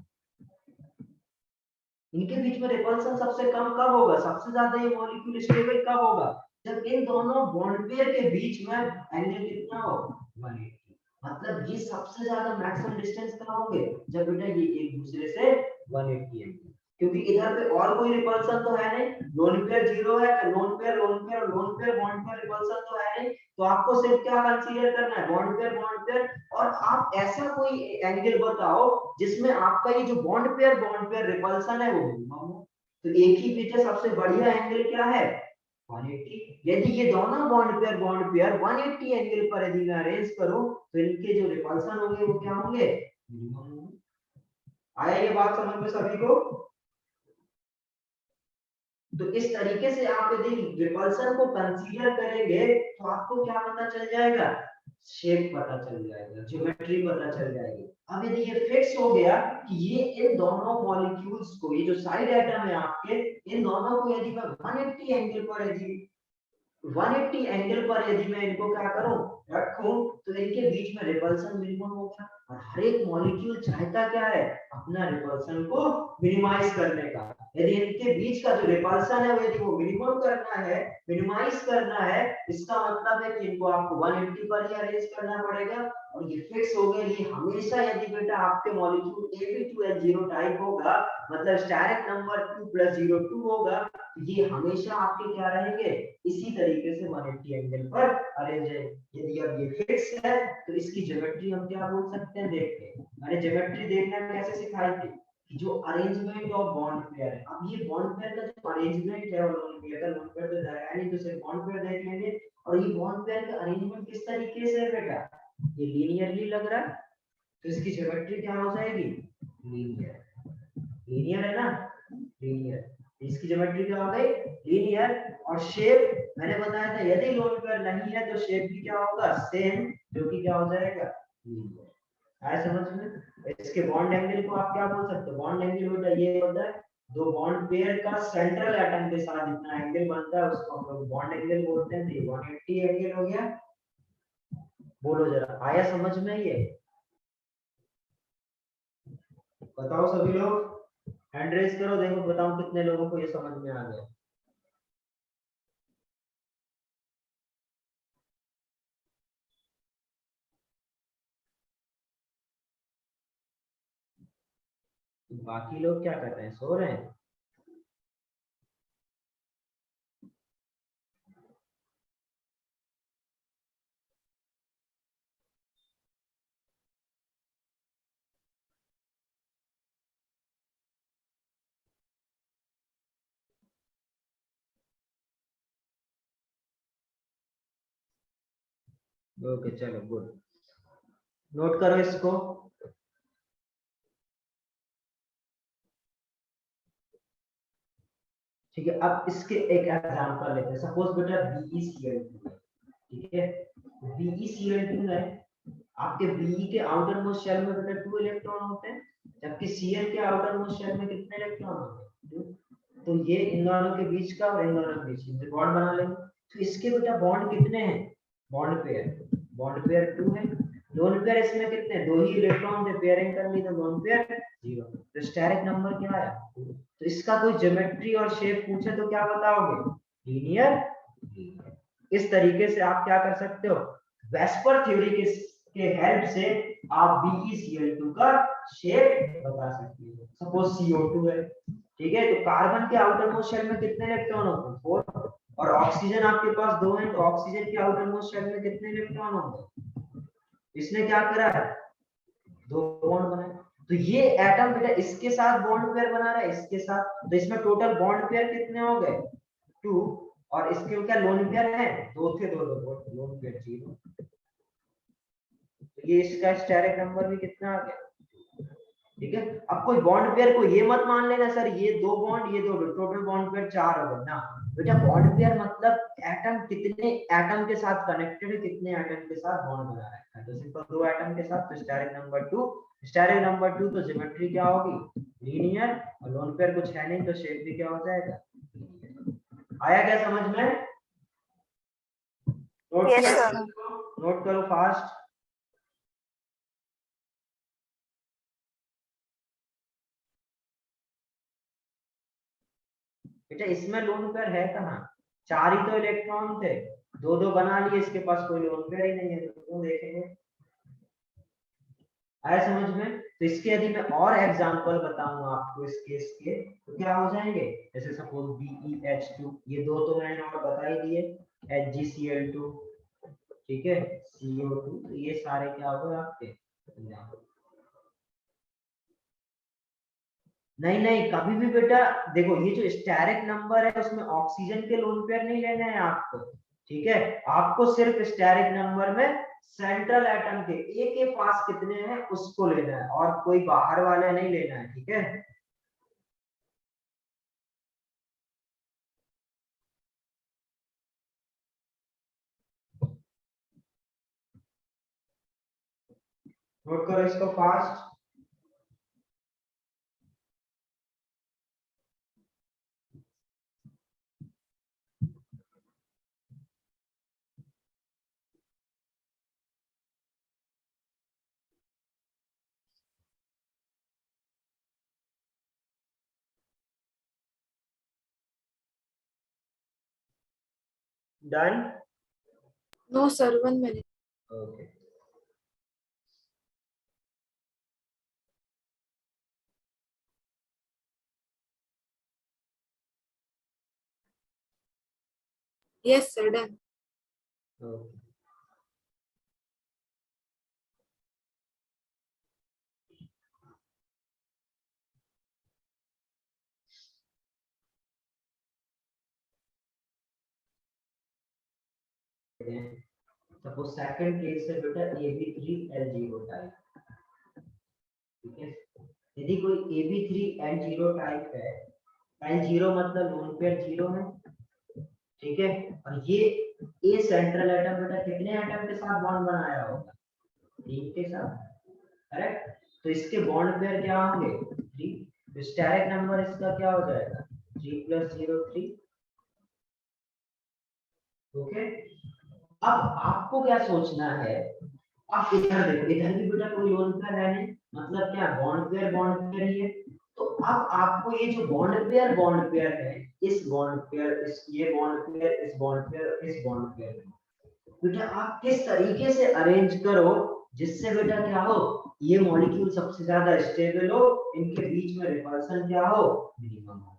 इनके बीच में रिपल्सन सबसे कम कब होगा, सबसे ज्यादा ये मॉलिक्यूल स्टेबल कब होगा, जब इन दोनों बॉन्ड पेयर के बीच में एंगल कितना हो, 180। मतलब ये सबसे ज्यादा मैक्सिमम डिस्टेंस कहाँ होंगे, जब बेटा ये एक दूसरे से 180 एंगल, क्योंकि इधर पे और कोई रिपल्सन तो है नहीं, लोन पेयर जीरो है, तो loan pair bond pair repulsion तो है नहीं, तो आपको सिर्फ क्या कंसीडर करना है, बॉन्ड पेयर, और आप ऐसा कोई एंगल बताओ जिसमें आपका ये जो बॉन्ड पेयर रिपल्सन है वो मिनिमम हो। तो एक ही बेटा सबसे बढ़िया एंगल क्या है, 180। यदि ये दोनों बॉन्ड पेयर 180 एंगल पर यदि मैं अरेंज करूं तो इनके जो रिपल्सन होंगे वो क्या होंगे, मिनिमम होंगे। आया ये बात समझ में सभी को? तो इस तरीके से आप यदि रिपल्सन को कंसीडर करेंगे तो आपको क्या पता चल जाएगा, शेप पता चल जाएगा, ज्योमेट्री पता चल जाएगी। अब यदि ये फिक्स हो गया कि ये इन दोनों मॉलिक्यूल्स को, ये जो साइड एटम है आपके, इन दोनों को यदि मैं 180 एंगल पर यदि 180 एंगल पर यदि मैं इनको क्या करूं, रखूं, तो इनके बीच में रिपल्सन मिनिमम होगा। और हर एक मॉलिक्यूल चाहता क्या है, अपना रिपल्सन को मिनिमाइज करने का। यदि इनके बीच का जो रिपल्सन है यदि वो मिनिमम करना है, मिनिमाइज करना है, इसका मतलब है कि इनको आपको 180 पर ही अरेंज करना पड़ेगा। और ये फिक्स हो गया, ये हमेशा यदि बेटा आपके मॉलिक्यूल Ab2H0 टाइप होगा, मतलब स्टेरिक नंबर 2+02 होगा, ये हमेशा आपके क्या रहेंगे, इसी तरीके से 180 एंगल पर अरेंज है। यदि अब ये फिक्स है तो इसकी ज्योमेट्री हम क्या बोल सकते हैं, देखते हैं। मैंने ज्योमेट्री देखना कैसे सिखाई थी, कि जो अरेंजमेंट ऑफ बॉन्ड पेयर है, अब ये बॉन्ड पेयर का जो अरेंजमेंट है, लोन पेयर तो है नहीं, तो सिर्फ बॉन्ड पेयर देख लेंगे। और ये बॉन्ड पेयर का अरेंजमेंट किस तरीके से है बेटा, ये लीनियरली लग रहा है, तो इसकी ज्योमेट्री क्या हो जाएगी, लीनियर। लीनियर है ना, लीनियर, इसकी ज्योमेट्री क्या हो गई, लीनियर। और शेप मैंने बताया था, यदि लोन पेयर नहीं है तो शेप भी क्या होगा, सेम, जो कि क्या हो जाएगा, लीनियर। आया समझ में? इसके बॉन्ड एंगल को आप क्या बोल सकते हो, बॉन्ड एंगल बेटा ये होता है दो बॉन्ड पेयर का सेंट्रल एटम के साथ जितना एंगल बनता है उसको हम लोग बॉन्ड एंगल बोलते हैं। तो ये 180 एंगल हो गया। बोलो जरा, आया समझ में ये? बताओ सभी लोग, हैंड रेज करो, देखो बताओ कितने लोगों को ये समझ में आ गया। बाकी लोग क्या कर रहे हैं, सो रहे हैं? ओके चलो गुड, नोट करो इसको। ठीक है, अब इसके एक एग्जांपल लेते हैं। सपोज बेटा BeCl2 है, ठीक है, BeCl2 है, आपके Be के आउटर मोस्ट शेल में बेटा 2 इलेक्ट्रॉन होते हैं, जबकि Cl के आउटर मोस्ट शेल में कितने इलेक्ट्रॉन होते हैं, 2। तो ये इन दोनों के बीच का और इन दोनों के बीच में बॉन्ड बना लेंगे। तो इसके बेटा बॉन्ड कितने हैं, बॉन्ड पेयर 2 है। लोन पेयर इसमें कितने, 2 ही इलेक्ट्रॉन थे, पेयरिंग कर ली तो लोन पेयर 0। तो स्टेरिक नंबर क्या आया, 2। तो इसका कोई ज्योमेट्री और शेप पूछे तो क्या बताओगे, लीनियर। इस तरीके से आप क्या कर सकते हो, वेस्पर थ्योरी के हेल्प से आप BeCl2 का शेप बता सकते हो। सपोज CO2 है, ठीक है, तो कार्बन के आउटर मोस्ट शेल में कितने इलेक्ट्रॉन होते हैं, 4। और ऑक्सीजन आपके पास 2 है, तो ऑक्सीजन के आउटर मोस्ट शेल में कितने इलेक्ट्रॉन होंगे, इसने क्या करा है, 2 बॉन्ड बनाए। तो ये एटम बेटा इसके साथ बॉन्ड पेयर बना रहा है, इसके साथ, तो इसमें टोटल बॉन्ड पेयर कितने हो गए 2, और इसके क्या लोन पेयर है 2 थे, 2 लोन पेयर 0। तो ये इसका स्टेरिक नंबर भी कितना आ गया, ठीक है। अब कोई बॉन्ड पेयर को ये मत मान लेना सर ये 2 बॉन्ड ये 2, टोटल बॉन्ड पेयर 4 हो गए ना बेटा। बॉन्ड पेयर मतलब एटम कितने एटम के साथ कनेक्टेड है, कितने एटम के साथ बॉन्ड बना रखा है। तो सिंपल 2 एटम के साथ, तो स्टेरिक नंबर 2, स्टेरिक नंबर 2 तो ज्योमेट्री क्या होगी लीनियर, और लोन पेयर कुछ है नहीं तो शेप भी क्या हो जाएगा। आया क्या समझ में? Yes, sir. नोट करो फास्ट। बेटा इसमें लोन पेयर है कहाँ, 4 ही तो इलेक्ट्रॉन थे, 2 बना लिए, इसके पास कोई लोन पेयर ही नहीं है, तो क्यों देखेंगे। आया समझ में? तो इसके यदि मैं और एग्जांपल बताऊं आपको इस केस के, तो क्या हो जाएंगे, जैसे सपोज BeH2, ये 2 तो मैंने और बता ही दिए, HgCl2, ठीक है, CO2, तो ये सारे क्या हो गए आपके। नहीं कभी भी बेटा देखो, ये जो स्टेरिक नंबर है उसमें ऑक्सीजन के लोन पेयर नहीं लेने हैं आपको, ठीक है। आपको सिर्फ स्टेरिक नंबर में सेंट्रल एटम के एक पास कितने हैं उसको लेना है, और कोई बाहर वाले नहीं लेना है, ठीक है। नोट करो इसको fast. Done. No, sir. 1 minute. Okay Yes, sir. Done. Okay suppose second case है बेटा AB3L0 टाइप, ठीक है। यदि कोई AB3L0 टाइप है, L0 मतलब लोन पेयर 0 है, ठीक है, और ये ए सेंट्रल एटम बेटा कितने एटम के साथ बॉन्ड बनाया होगा 3 के साथ, करेक्ट। तो इसके बॉन्ड पेयर क्या होंगे 3, तो स्टेरिक नंबर इसका क्या हो जाएगा 3 + 0 3, ओके। अब आपको क्या सोचना है, आप इधर देखो, इधर भी बेटा कोई लोन पेयर है नहीं, मतलब क्या बॉन्ड पेयर ही है। तो अब आपको ये जो बॉन्ड पेयर है, इस बॉन्ड पेयर, इस ये बॉन्ड पेयर, इस बॉन्ड पेयर, इस बॉन्ड पेयर, बेटा आप किस तरीके से अरेंज करो जिससे बेटा क्या हो, ये मॉलिक्यूल सबसे ज्यादा स्टेबल हो, इनके बीच में रिपल्सन क्या हो मिनिमम हो।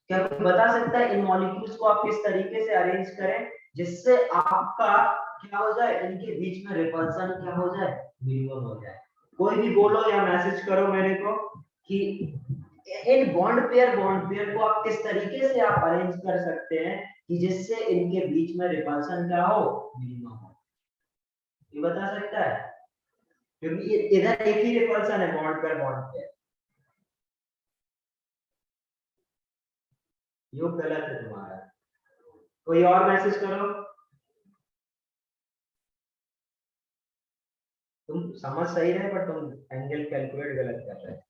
क्या कोई बता सकता है इन मॉलिक्यूल्स को आप किस तरीके से अरेंज करें जिससे आपका क्या हो जाए, इनके बीच में रिपल्सन क्या हो जाए मिनिमम हो जाए। कोई भी बोलो या मैसेज करो मेरे को कि इन बॉन्ड पेयर को आप किस तरीके से आप अरेंज कर सकते हैं कि जिससे इनके बीच में रिपल्सन क्या हो मिनिमम हो। ये बता सकता है, क्योंकि ये इधर एक ही रिपल्सन है बॉन्ड पेयर। यो गलत है तुम्हारा, कोई और मैसेज करो। तुम समझ सही रहे पर तुम एंगल कैलकुलेट गलत कर रहे हो।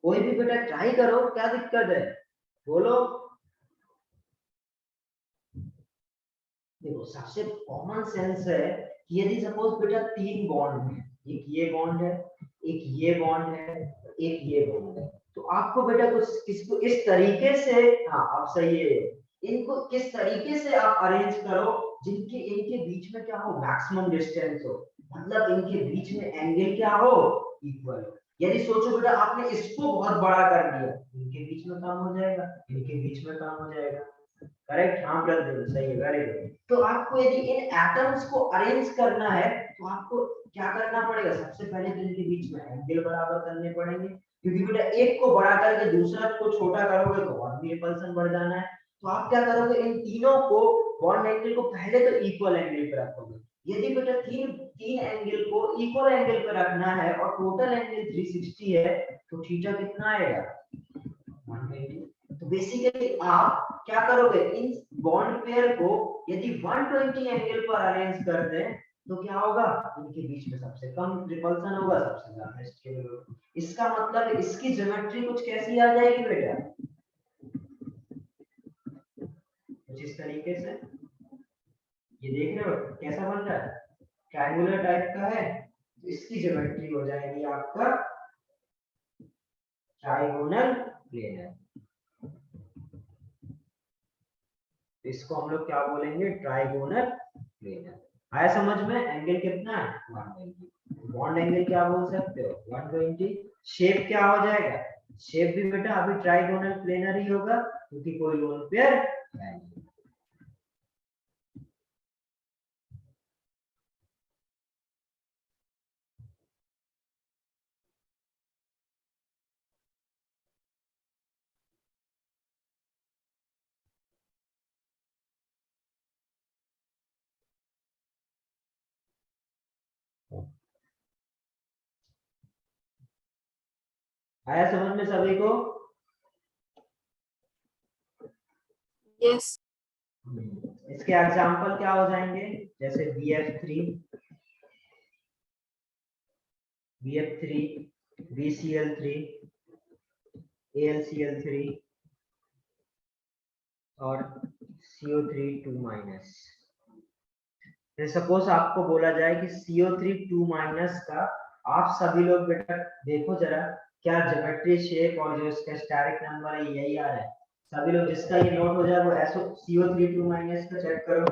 कोई भी बेटा ट्राई करो, क्या दिक्कत है बोलो। देखो सबसे कॉमन सेंस है कि यदि सपोज बेटा 3 बॉन्ड है, एक ये बॉन्ड है, एक ये बॉन्ड है, एक ये बॉन्ड है, तो आपको बेटा कुछ किसको इस तरीके से, हाँ आप सही है, इनको किस तरीके से आप अरेंज करो जिनके इनके बीच में क्या हो मैक्सिमम डिस्टेंस हो, मतलब इनके बीच में एंगल क्या हो इक्वल हो। यदि सोचो बेटा आपने इसको बहुत बड़ा कर दिया, इनके बीच में काम हो जाएगा, इनके बीच में काम हो जाएगा, करेक्ट, हाँ प्रद्युम्न सही है, वेरी गुड। तो आपको यदि इन एटम्स को अरेंज करना है तो आपको क्या करना पड़ेगा, सबसे पहले तो इनके बीच में एंगल बराबर करने पड़ेंगे, क्योंकि बेटा एक को बड़ा करके दूसरा को छोटा करोगे तो और भी रिपल्सन बढ़ जाना है। तो आप क्या करोगे, इन तीनों को बॉन्ड एंगल को पहले तो इक्वल एंगल पे रखोगे। यदि बेटा तीन तीन एंगल को इक्वल एंगल पे रखना है और टोटल एंगल 360 है तो थीटा कितना आएगा, 120। तो बेसिकली आप क्या करोगे, इन बॉन्ड पेयर को यदि 120 एंगल पर अरेंज कर दें तो क्या होगा, इनके बीच में सबसे कम रिपल्सन होगा, सबसे ज्यादा स्टेबल होगा। इसका मतलब इसकी ज्योमेट्री कुछ कैसी आ जाएगी बेटा, कुछ इस तरीके से, ये देख रहे हो कैसा बन रहा है, ट्रायंगुलर टाइप का है। तो इसकी ज्योमेट्री हो जाएगी आपका ट्राइगोनल प्लेनर। इसको हम लोग क्या बोलेंगे, ट्राइगोनल प्लेनर। आया समझ में, एंगल कितना है 120, बॉन्ड एंगल क्या बोल सकते हो 120। शेप क्या हो जाएगा, शेप भी बेटा अभी ट्राइगोनल प्लेनर ही होगा क्योंकि कोई लोन पेयर है नहीं। आया समझ में सभी को, Yes. इसके एग्जांपल क्या हो जाएंगे, जैसे BF3, BF3, BCl3, AlCl3 और CO3 2-। सपोज आपको बोला जाए कि CO3 2- का आप सभी लोग बेटा देखो जरा क्या ज्योमेट्री शेप और जो इसका स्टेरिक नंबर है यही आ रहा है, सभी लोग जिसका ये नोट हो जाए वो SO CO3 2- का चेक करो।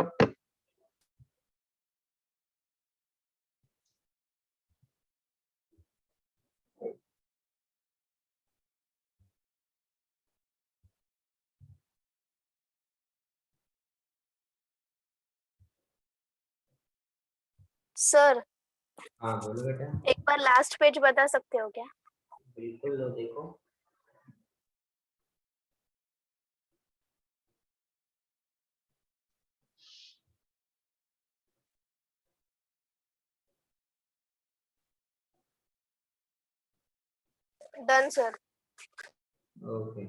सर हाँ बोलो बेटा। एक बार लास्ट पेज बता सकते हो क्या? बिल्कुल, लो देखो, done sir. Okay.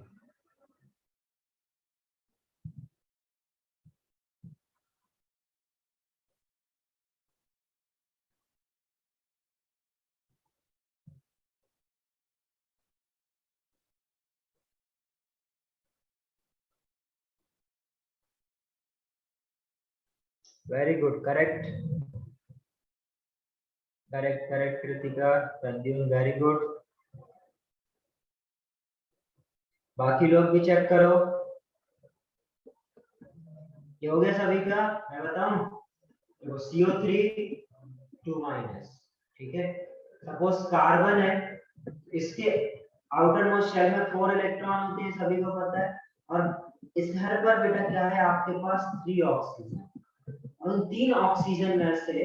Very good, correct correct correct Kritika, Pradyumna very good. बाकी लोग भी चेक करो, ये हो गया सभी का, मैं बताऊं, देखो CO3 2-, ठीक है। सपोज कार्बन है, इसके आउटर मोस्ट शेल में 4 इलेक्ट्रॉन होते हैं सभी को पता है, और इस घर पर बेटा क्या है आपके पास 3 ऑक्सीजन, उन 3 ऑक्सीजन में से,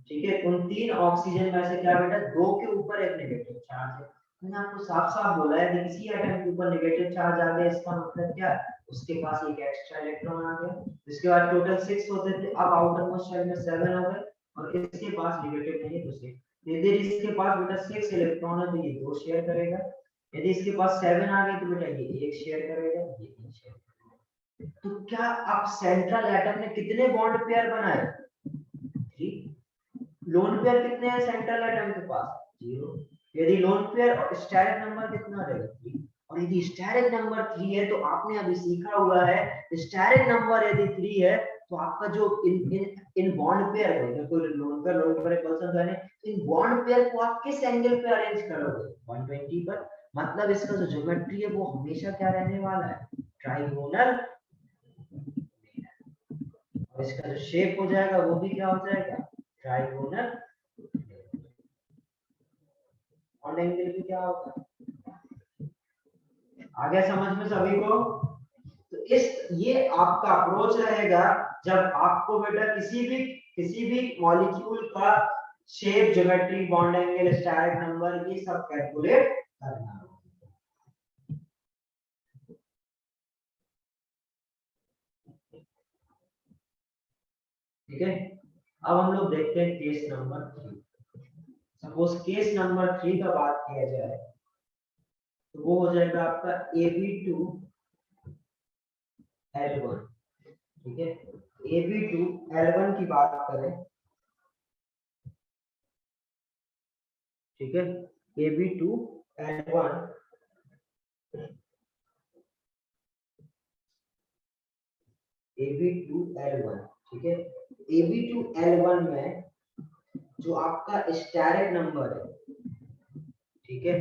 ठीक है, उन 3 ऑक्सीजन में से क्या बेटा 2 के ऊपर एक नेगेटिव चार्ज है। मैंने आपको साफ साफ बोला है कि किसी एटम के ऊपर नेगेटिव चार्ज आ गया इसका मतलब क्या है, उसके पास एक एक्स्ट्रा इलेक्ट्रॉन आ गया। इसके बाद टोटल 6 होते थे, अब आउटर मोस्ट शेल में 7 हो गए, और इसके पास नेगेटिव नहीं है तो 6। यदि इसके पास बेटा 6 इलेक्ट्रॉन है तो ये 2 शेयर करेगा, यदि इसके पास 7 आ गए तो बेटा ये 1 शेयर करेगा, ये 3 शेयर करेगा। तो क्या आप सेंट्रल एटम ने कितने बॉन्ड पेयर बनाए, 3। लोन पेयर कितने हैं सेंट्रल एटम के पास, 0। यदि लोन पेयर और स्टेरिक नंबर कितना रहेगा, 3। और यदि स्टेरिक नंबर 3 है तो आपने अभी सीखा हुआ है, स्टेरिक नंबर यदि 3 है तो आपका जो इन इन इन बॉन्ड पेयर को, कोई लोन पेयर रिपल्सन है, इन बॉन्ड पेयर को आप किस एंगल पे अरेंज करोगे, 120 पर। मतलब इसका जो ज्योमेट्री है वो हमेशा क्या रहने वाला है, ट्राइगोनल। और इसका जो शेप हो जाएगा वो भी क्या हो जाएगा, ट्राइगोनल। और एंगल भी क्या होगा, आ गया समझ में सभी को। तो ये आपका अप्रोच रहेगा जब आपको बेटा किसी भी मॉलिक्यूल का shape, geometry, bond angle, steric number ये सब कैलकुलेट करना होगा। ठीक है, अब हम लोग देखते हैं case number 3। Suppose case number 3 का बात किया जाए तो वो हो जाएगा आपका AB2 L1। ठीक है, AB2 L1 की बात करें, ठीक है, AB2 L1 AB2 L1, ठीक है, AB2 L1 में जो आपका स्टेरिक नंबर है, ठीक है,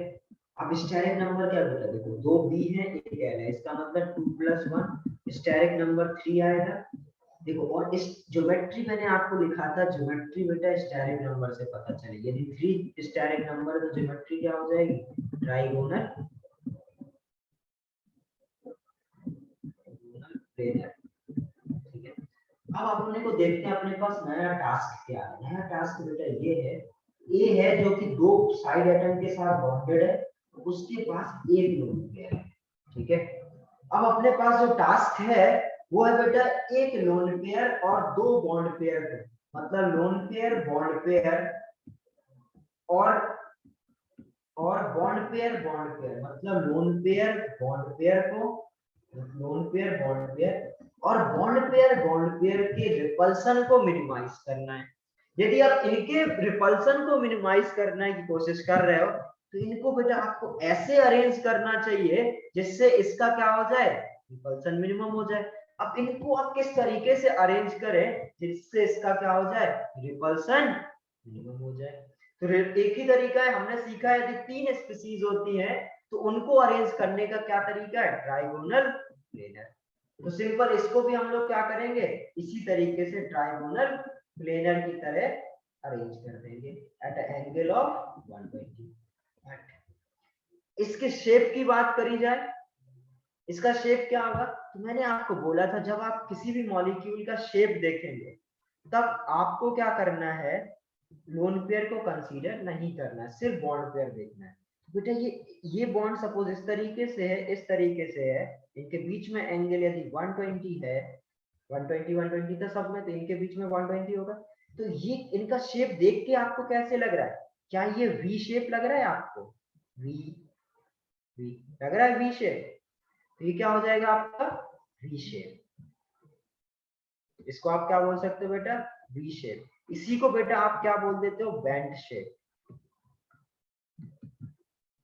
अब स्टेरिक नंबर क्या बेटा, देखो 2 B है 1 L है, इसका मतलब 2+1 स्टेरिक नंबर 3 आएगा। देखो, और इस ज्योमेट्री मैंने आपको लिखा था, ज्योमेट्री बेटा स्टेरिक नंबर से पता चले, यदि 3 स्टेरिक नंबर है तो ज्योमेट्री क्या हो जाएगी, ट्राइगोनल प्लेनर। ठीक है, अब अपने को देखते हैं अपने पास नया टास्क क्या है। नया टास्क बेटा ये है, ए है जो कि 2 साइड एटम के साथ बॉन्डेड है, उसके पास एक लोन पेयर है। ठीक है, अब अपने पास जो टास्क है वो है बेटा एक लोन पेयर और 2 बॉन्ड पेयर को, मतलब लोन पेयर, बॉन्ड पेयर और बॉन्ड पेयर मतलब लोन पेयर बॉन्ड पेयर को, लोन पेयर बॉन्ड पेयर और बॉन्ड पेयर के रिपल्सन को मिनिमाइज करना है। यदि आप इनके रिपल्सन को मिनिमाइज करने की कोशिश कर रहे हो तो इनको बेटा आपको ऐसे अरेंज करना चाहिए जिससे इसका क्या हो जाए, रिपल्सन मिनिमम हो जाए। अब इनको आप किस तरीके से अरेंज करें जिससे इसका क्या हो जाए, रिपल्सन मिनिमम हो जाए। तो एक ही तरीका है, हमने सीखा है यदि 3 स्पीशीज होती है तो उनको अरेंज करने का क्या तरीका है, ट्राइगोनल प्लेनर। तो सिंपल इसको भी हम लोग क्या करेंगे, इसी तरीके से ट्राइगोनल प्लेनर की तरह अरेंज कर देंगे एट एंगल ऑफ 120। इसके शेप की बात करी जाए, इसका शेप क्या होगा, तो मैंने आपको बोला था जब आप किसी भी मॉलिक्यूल का शेप देखेंगे तब आपको क्या करना है, लोन पेयर को कंसीडर नहीं करना है, सिर्फ बॉन्ड पेयर देखना है। बेटा ये बॉन्ड सपोज इस तरीके से है, इस तरीके से है, इनके बीच में एंगल यदि 120 है, 120 तो सब में, तो इनके बीच में 120 होगा। तो ये इनका शेप देख के आपको कैसे लग रहा है, क्या ये वी शेप लग रहा है आपको, वी वी लग रहा है वी शेप, तो ये क्या हो जाएगा आपका वी शेप। इसको आप क्या बोल सकते हो बेटा, वी शेप। इसी को बेटा आप क्या बोल देते हो, बेंट शेप।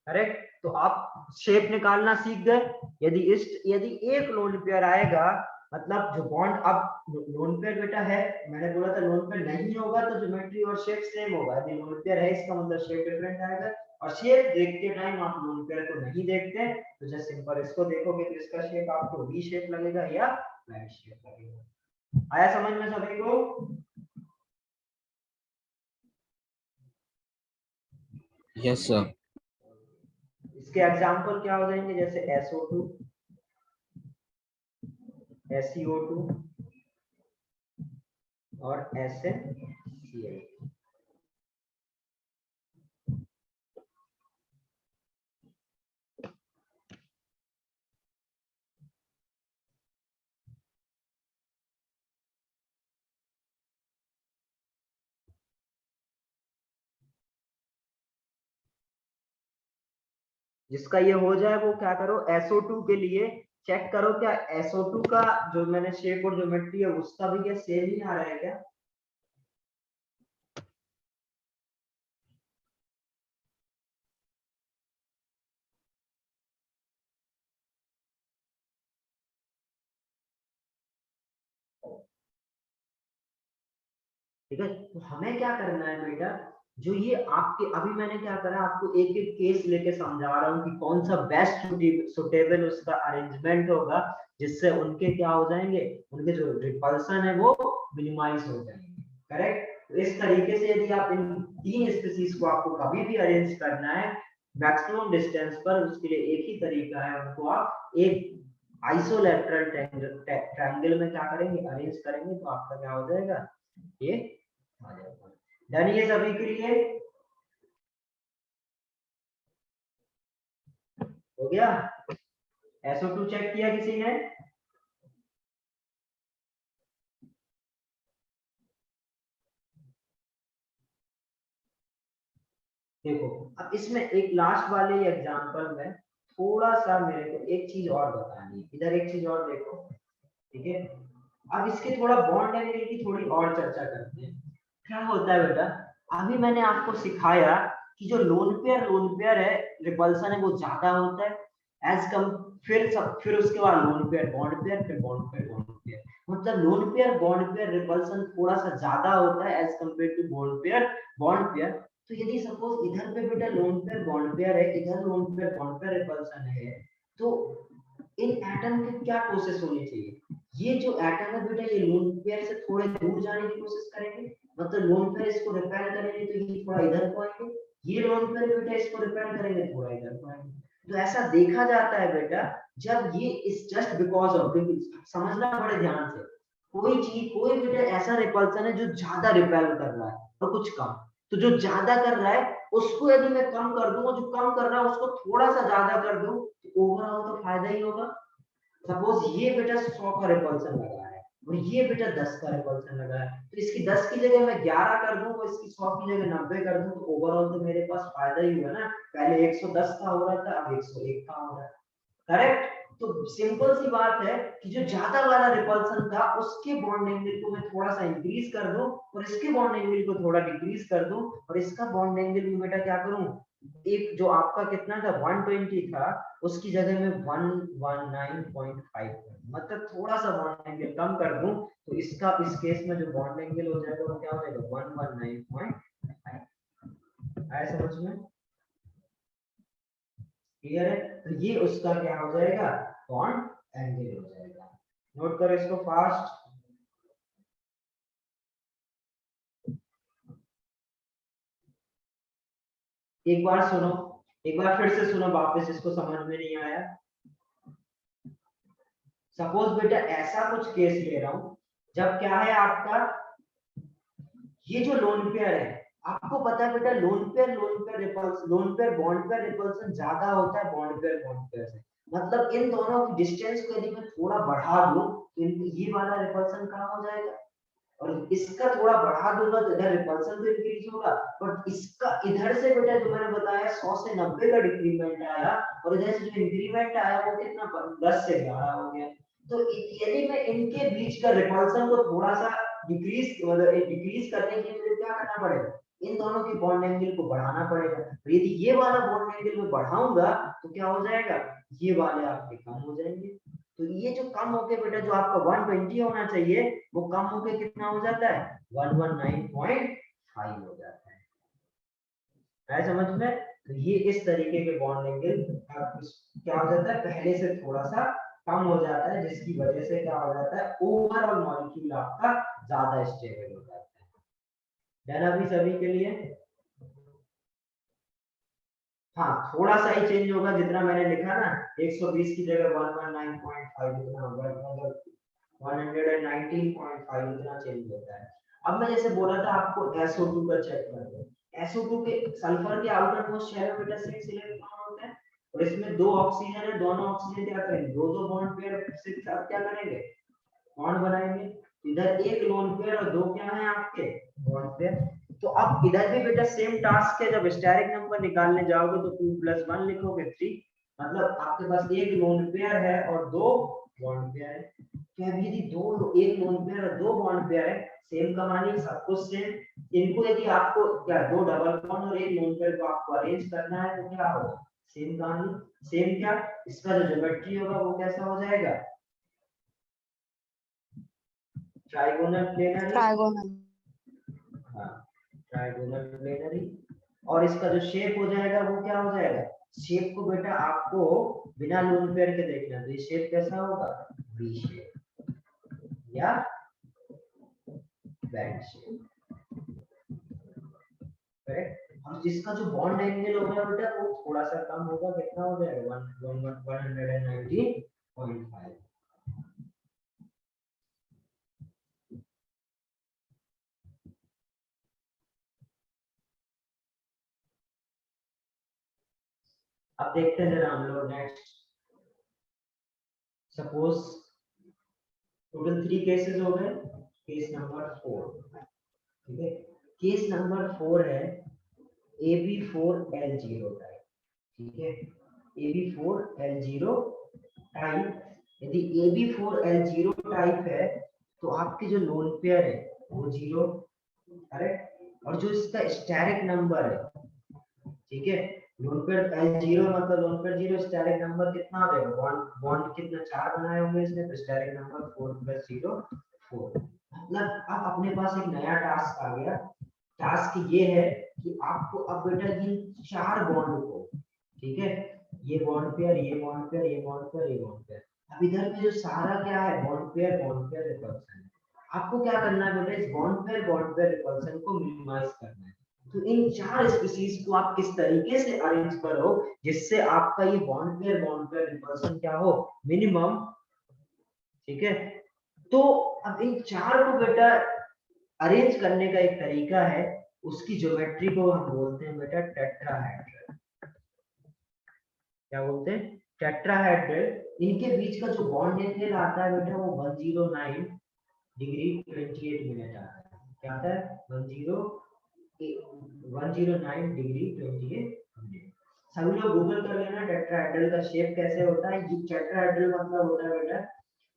करेक्ट, तो आप शेप निकालना सीख गए। यदि एक लोन पेयर आएगा, मतलब जो बॉन्ड, अब लोन पेयर बेटा है, मैंने बोला था लोन पेयर नहीं होगा तो ज्योमेट्री और शेप सेम होगा, यदि लोन पेयर है इसका मतलब शेप डिफरेंट आएगा। और शेप देखते टाइम आप लोन पेयर को नहीं देखते तो जस्ट सिंपल इसको देखोगे तो इसका शेप आपको वी शेप लगेगा या बेंट शेप लगेगा। आया समझ में सभी को? Yes sir. इसके एग्जांपल क्या हो जाएंगे, जैसे SO2, SeO2 और SnCl। जिसका ये हो जाए वो क्या करो, SO2 के लिए चेक करो क्या SO2 का जो मैंने शेप और ज्योमेट्री है उसका भी क्या सेम ही आ रहा है क्या। ठीक है, तो हमें क्या करना है बेटा, जो ये आपके अभी मैंने क्या करा, आपको एक एक केस लेके समझा रहा हूँ कि कौन सा बेस्ट सुटेबल उसका अरेंजमेंट होगा जिससे उनके क्या हो जाएंगे, उनके जो रिपल्सन है वो मिनिमाइज हो जाएंगे। करेक्ट, तो इस तरीके से यदि आप इन 3 स्पीशीज को आपको कभी भी अरेंज करना है मैक्सिमम डिस्टेंस पर, उसके लिए एक ही तरीका है, उनको आप एक आइसोलेटरल ट्रायंगल में क्या करेंगे, अरेंज करेंगे तो आपका क्या हो जाएगा, ये आ जाएगा। डन ये सभी के लिए हो गया। SO2 चेक किया किसी ने? देखो अब इसमें एक लास्ट वाले एग्जांपल में थोड़ा सा मेरे को एक चीज और बतानी है, इधर एक चीज और देखो, ठीक है। अब इसके थोड़ा बॉन्ड एंगल की थोड़ी और चर्चा करते हैं। क्या होता है बेटा, अभी मैंने आपको सिखाया कि जो लोन पेयर है, रिपल्सन है वो ज्यादा होता है एज कम, फिर उसके बाद लोन पेयर बॉन्ड पेयर, फिर बॉन्ड पेयर, मतलब lone pair bond pair repulsion थोड़ा सा ज्यादा होता है as compared to bond pair. तो यदि सपोज इधर पे बेटा लोन पेयर बॉन्ड पेयर है, इधर loan pair bond pair repulsion है, तो इन एटम की क्या प्रोसेस होनी चाहिए, ये जो एटम है बेटा ये लोन पेयर से थोड़े दूर जाने की कोशिश करेंगे, मतलब लोन पेयर इसको रिपेल करेंगे तो ये थोड़ा इधर को आएंगे, ये लोन पेयर बेटा इसको रिपेल करेंगे थोड़ा इधर को आएंगे। तो ऐसा देखा जाता है बेटा, जब ये इस जस्ट बिकॉज ऑफ, समझना बड़े ध्यान से, कोई बेटा ऐसा रिपल्सन है जो ज्यादा रिपेल कर रहा है और कुछ कम, तो जो ज्यादा कर रहा है उसको यदि मैं कम कर दूं, जो कम कर रहा है उसको थोड़ा सा ज्यादा कर दूं, तो ओवरऑल तो फायदा ही होगा। सपोज ये बेटा 100 का रिपल्सन लगा है और ये बेटा 10 का रिपल्सन लगा है, तो इसकी 10 की जगह मैं 11 कर दूं और इसकी 100 की जगह 90 कर दूं, तो ओवरऑल तो मेरे पास फायदा ही हुआ ना। पहले 110 का हो रहा था, अब 101 का हो रहा है, करेक्ट। तो सिंपल सी बात है कि जो ज्यादा वाला रिपल्सन था उसके बॉन्ड एंगल को मैं थोड़ा सा इंक्रीज कर दूं और इसके बॉन्ड एंगल को थोड़ा डिक्रीज कर दूं, और इसका बॉन्ड एंगल भी बेटा क्या करूं, एक जो आपका कितना था 120 था उसकी जगह में 119.5, मतलब थोड़ा सा बॉन्ड एंगल कम कर दूं, तो इसका इस केस में जो बॉन्ड एंगल हो जाएगा वो क्या हो जाएगा 119.5। आया समझ में, क्लियर है? तो ये उसका क्या हो जाएगा, बॉन्ड एंगल हो जाएगा। नोट करो इसको फास्ट। एक बार सुनो, एक बार फिर से सुनो वापस, इसको समझ में नहीं आया। सपोज बेटा ऐसा कुछ केस ले रहा हूं जब क्या है आपका, ये जो लोन पेयर है, आपको पता है बेटा loan pair bond pair repulsion ज्यादा होता है बॉन्ड पेयर से, मतलब इन दोनों की डिस्टेंस को यदि मैं थोड़ा बढ़ा दूं तो ये वाला रिपल्सन कम हो जाएगा, और इसका थोड़ा बढ़ा दूंगा तो इधर रिपल्सन तो इंक्रीज होगा, बट इसका इधर से बेटा जो मैंने बताया 100 से 90 का डिक्रीमेंट आया, और इधर से जो इंक्रीमेंट आया वो कितना 10 से 11 हो गया। तो यदि मैं इनके बीच का रिपल्सन को थोड़ा सा डिक्रीज करने के लिए क्या करना पड़ेगा, इन दोनों की बॉन्ड एंगल को बढ़ाना पड़ेगा। तो यदि ये वाला बॉन्ड एंगल में बढ़ाऊंगा तो क्या हो जाएगा, ये वाले आपके कम हो जाएंगे। तो ये जो कम होके बेटा जो आपका 120 होना चाहिए वो कम होके कितना हो जाता है 119.5 हो जाता है। है समझ में? तो ये इस तरीके के बॉन्ड एंगल क्या हो जाता है, पहले से थोड़ा सा कम हो जाता है, जिसकी वजह से क्या हो जाता है ओवरऑल मॉलिक्यूल आपका ज्यादा स्टेबल हो जाता है। डन अभी सभी के लिए? हाँ थोड़ा सा ही चेंज होगा, जितना मैंने लिखा ना 120 की जगह 119.5 इतना होगा, मतलब 119.5 इतना चेंज होता है। अब मैं जैसे बोला था आपको SO2 का चेक कर दो, SO2 के सल्फर के आउटर मोस्ट शेल में बेटा 6 इलेक्ट्रॉन होते हैं, और इसमें 2 ऑक्सीजन है, दोनों ऑक्सीजन क्या करेंगे, दो बॉन्ड पेयर से साथ क्या करेंगे, बॉन्ड बनाएंगे। इधर एक लोन पेयर और दो क्या है आपके बॉन्ड पेयर। तो अब इधर भी बेटा सेम टास्क है, जब स्टेरिक नंबर निकालने जाओगे तो 2 + 1 लिखोगे 3, मतलब आपके पास एक लोन पेयर है और दो बॉन्ड पेयर है। तो अभी यदि एक लोन पेयर और दो बॉन्ड पेयर है, सेम कहानी, सब कुछ सेम, इनको यदि आपको क्या दो डबल बॉन्ड और एक लोन पेयर को आपको अरेंज करना है तो क्या होगा, सेम कहानी, सेम क्या, इसका जो ज्योमेट्री होगा वो कैसा हो जाएगा, ट्राइगोनल प्लेनरी, हाँ ट्राइगोनल प्लेनरी, और इसका जो शेप हो जाएगा वो क्या हो जाएगा, शेप को बेटा आपको बिना लोन पेयर के देखना, तो ये शेप कैसा होगा, वी शेप या बैंड शेप, करेक्ट। और जिसका जो बॉन्ड एंगल होगा बेटा वो थोड़ा सा कम होगा, कितना हो जाएगा 119 0.5। अब देखते हैं जरा हम लोग नेक्स्ट। सपोज टोटल 3 केसेस हो गए। केस नंबर 4, ठीक है। केस नंबर 4 है AB4L0 टाइप, ठीक है। AB4L0 टाइप, यदि AB4L0 टाइप है तो आपके जो लोन पेयर है वो 0, करेक्ट। और जो इसका स्टेरिक नंबर है, ठीक है, लोन पेयर L0 मतलब लोन पेयर 0, स्टेरिक नंबर कितना आ जाएगा, बॉन्ड बॉन्ड कितना 4 बनाए होंगे इसने, तो स्टेरिक नंबर 4 + 0 4। मतलब अब अपने पास एक नया टास्क आ गया। टास्क ये है कि आपको अब बेटा इन 4 बॉन्ड को, ठीक है, ये बॉन्ड पेयर, ये बॉन्ड पेयर, ये बॉन्ड पेयर, ये बॉन्ड पेयर, अब इधर पे जो सारा क्या है, बॉन्ड पेयर रिपल्सन, आपको क्या करना है बेटा, इस बॉन्ड पेयर रिपल्सन को मिनिमाइज करना है। तो इन 4 स्पीशीज को आप किस तरीके से अरेंज करो जिससे आपका ये बॉन्ड पेयर रिपल्सन क्या हो, मिनिमम, ठीक है। तो अब इन 4 को बेटा अरेंज करने का एक तरीका है, उसकी ज्योमेट्री को हम बोलते हैं बेटा टेट्राहेड्रल। क्या बोलते हैं, टेट्राहेड्रल। इनके बीच का जो बॉन्ड एंगल आता है बेटा वो 109 डिग्री 28 मिनट आता है। क्या आता है, 109 डिग्री 28 मिनट। सभी लोग गूगल कर लेना टेट्राहेड्रल का शेप कैसे होता है। ये टेट्राहेड्रल मतलब होता है बेटा,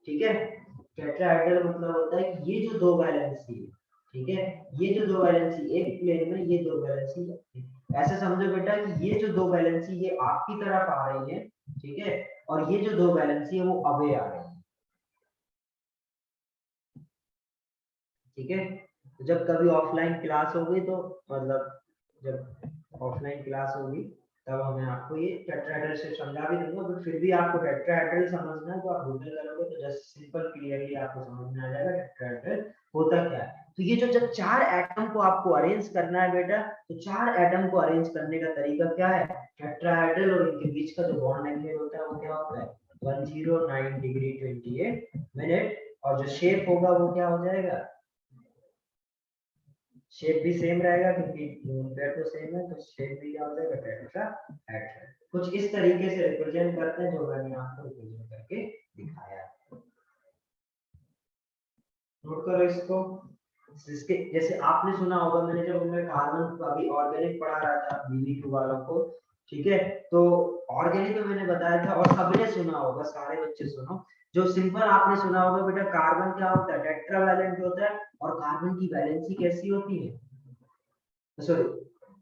ठीक है, टेट्राहेड्रल मतलब होता है कि ये जो दो वैलेंसी, ठीक है, ये जो दो वैलेंसी एक प्लेन में, ये दो वैलेंसी, ऐसे समझो बेटा कि ये जो दो वैलेंसी ये आपकी तरफ आ रही है, ठीक है, और ये जो दो वैलेंसी है वो अवे आ रही है, ठीक है। तो जब कभी ऑफलाइन क्लास होगी तो मतलब जब ऑफलाइन क्लास होगी तब मैं आपको ये टेट्राहेड्रल से समझा भी दूंगा, बट फिर भी आपको टेट्राहेड्रल समझना है तो आप गूगल करोगे तो जस्ट सिंपल क्लियरली आपको समझ में आ जाएगा टेट्राहेड्रल होता क्या है। तो ये जो जब 4 एटम को आपको अरेंज करना है बेटा, तो 4 एटम को अरेंज करने का तरीका क्या है, टेट्राहेड्रल और इनके बीच का जो बॉन्ड एंगल होता है वो क्या होता है, 109 डिग्री 28 मिनट, और जो शेप होगा वो क्या हो जाएगा, शेप भी सेम रहेगा क्योंकि पेयर तो सेम है, तो शेप भी क्या हो जाएगा, टेट्राहेड्रल। कुछ इस तरीके से रिप्रेजेंट करते हैं जो मैंने आपको रिप्रेजेंट करके दिखाया है। नोट करो इसको। इसके जैसे आपने सुना होगा, मैंने जब उनमें कार्बन का अभी ऑर्गेनिक पढ़ा रहा था BB2 वालों को, ठीक है, तो ऑर्गेनिक में मैंने बताया था और सबने सुना होगा, सारे बच्चे सुनो, जो सिंपल आपने सुना होगा बेटा, कार्बन क्या होता है, टेट्रावैलेंट होता है, और कार्बन की वैलेंसी कैसी होती है, सॉरी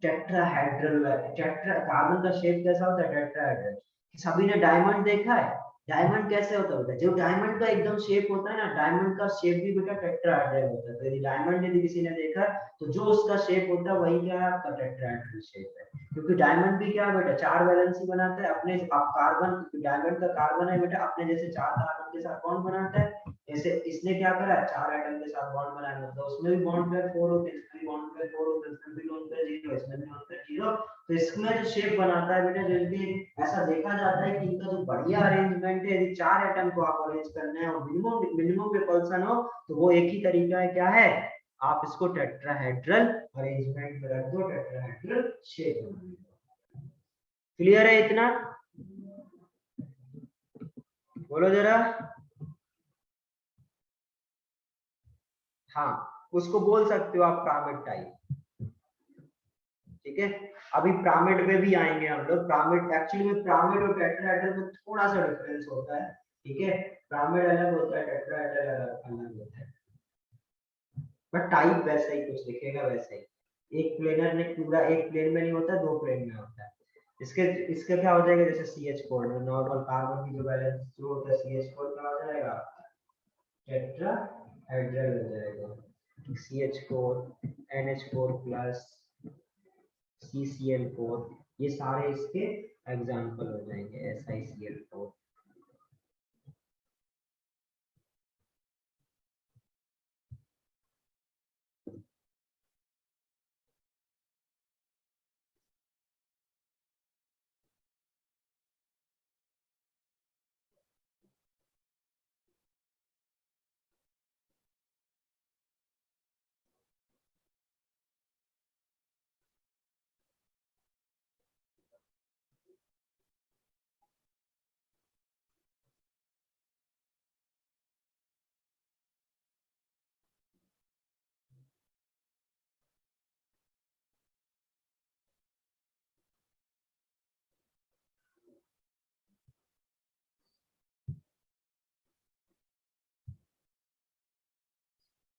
टेट्राहेड्रल। कार्बन का शेप कैसा होता है, टेट्राहेड्रल। सभी ने डायमंड देखा है, डायमंड कैसे होता है, जो डायमंड का एकदम शेप होता है ना, डायमंड का शेप भी बेटा टेट्राहेड्रल होता है। तो यदि डायमंड यदि किसी ने देखा तो जो उसका शेप होता है वही क्या है, आपका टेट्राहेड्रल शेप है। क्योंकि डायमंड भी क्या है बेटा, 4 वैलेंसी बनाता है अपने, आप कार्बन, डायमंड का कार्बन है बेटा, अपने जैसे 4 कार्बन के साथ बॉन्ड बनाता है, जैसे इसने क्या करा, 4 एटम के साथ बॉन्ड बनाया, मतलब उसमें भी बॉन्ड पेयर 4 होते हैं, इसमें भी बॉन्ड पेयर 4 होते हैं, इसमें भी बॉन्ड पेयर 0, इसमें भी बॉन्ड पेयर 0। तो इसमें जो शेप बनाता है बेटा, जल्दी ऐसा देखा जाता है कि इनका जो बढ़िया अरेंजमेंट है, यदि 4 एटम को आप अरेंज करना है और मिनिमम मिनिमम रिपल्सन हो, तो वो एक ही तरीका है, क्या है, आप इसको टेट्राहेड्रल अरेंजमेंट में रख दो, टेट्राहेड्रल शेप बना दो। क्लियर है इतना, बोलो जरा। हाँ, उसको बोल सकते हो आप पिरामिड टाइप, ठीक है। अभी पिरामिड में भी आएंगे हम लोग। पिरामिड एक्चुअली में पिरामिड और टेट्राहेड्रल में थोड़ा सा डिफरेंस होता है, ठीक है, पिरामिड अलग होता है, टेट्राहेड्रल अलग होता है, बट टाइप वैसा ही कुछ दिखेगा, वैसा ही। एक प्लेनर ने पूरा एक प्लेन में नहीं होता, 2 प्लेन में होता है। इसके इसका क्या हो जाएगा, जैसे CH4 में नॉर्मल कार्बन की जो वैलेंस जो होता है CH4 का हो जाएगा, टेट्राहेड्रल हो जाएगा, CH4 NH4 प्लस CCl4, ये सारे इसके एग्जांपल हो जाएंगे, SiCl4।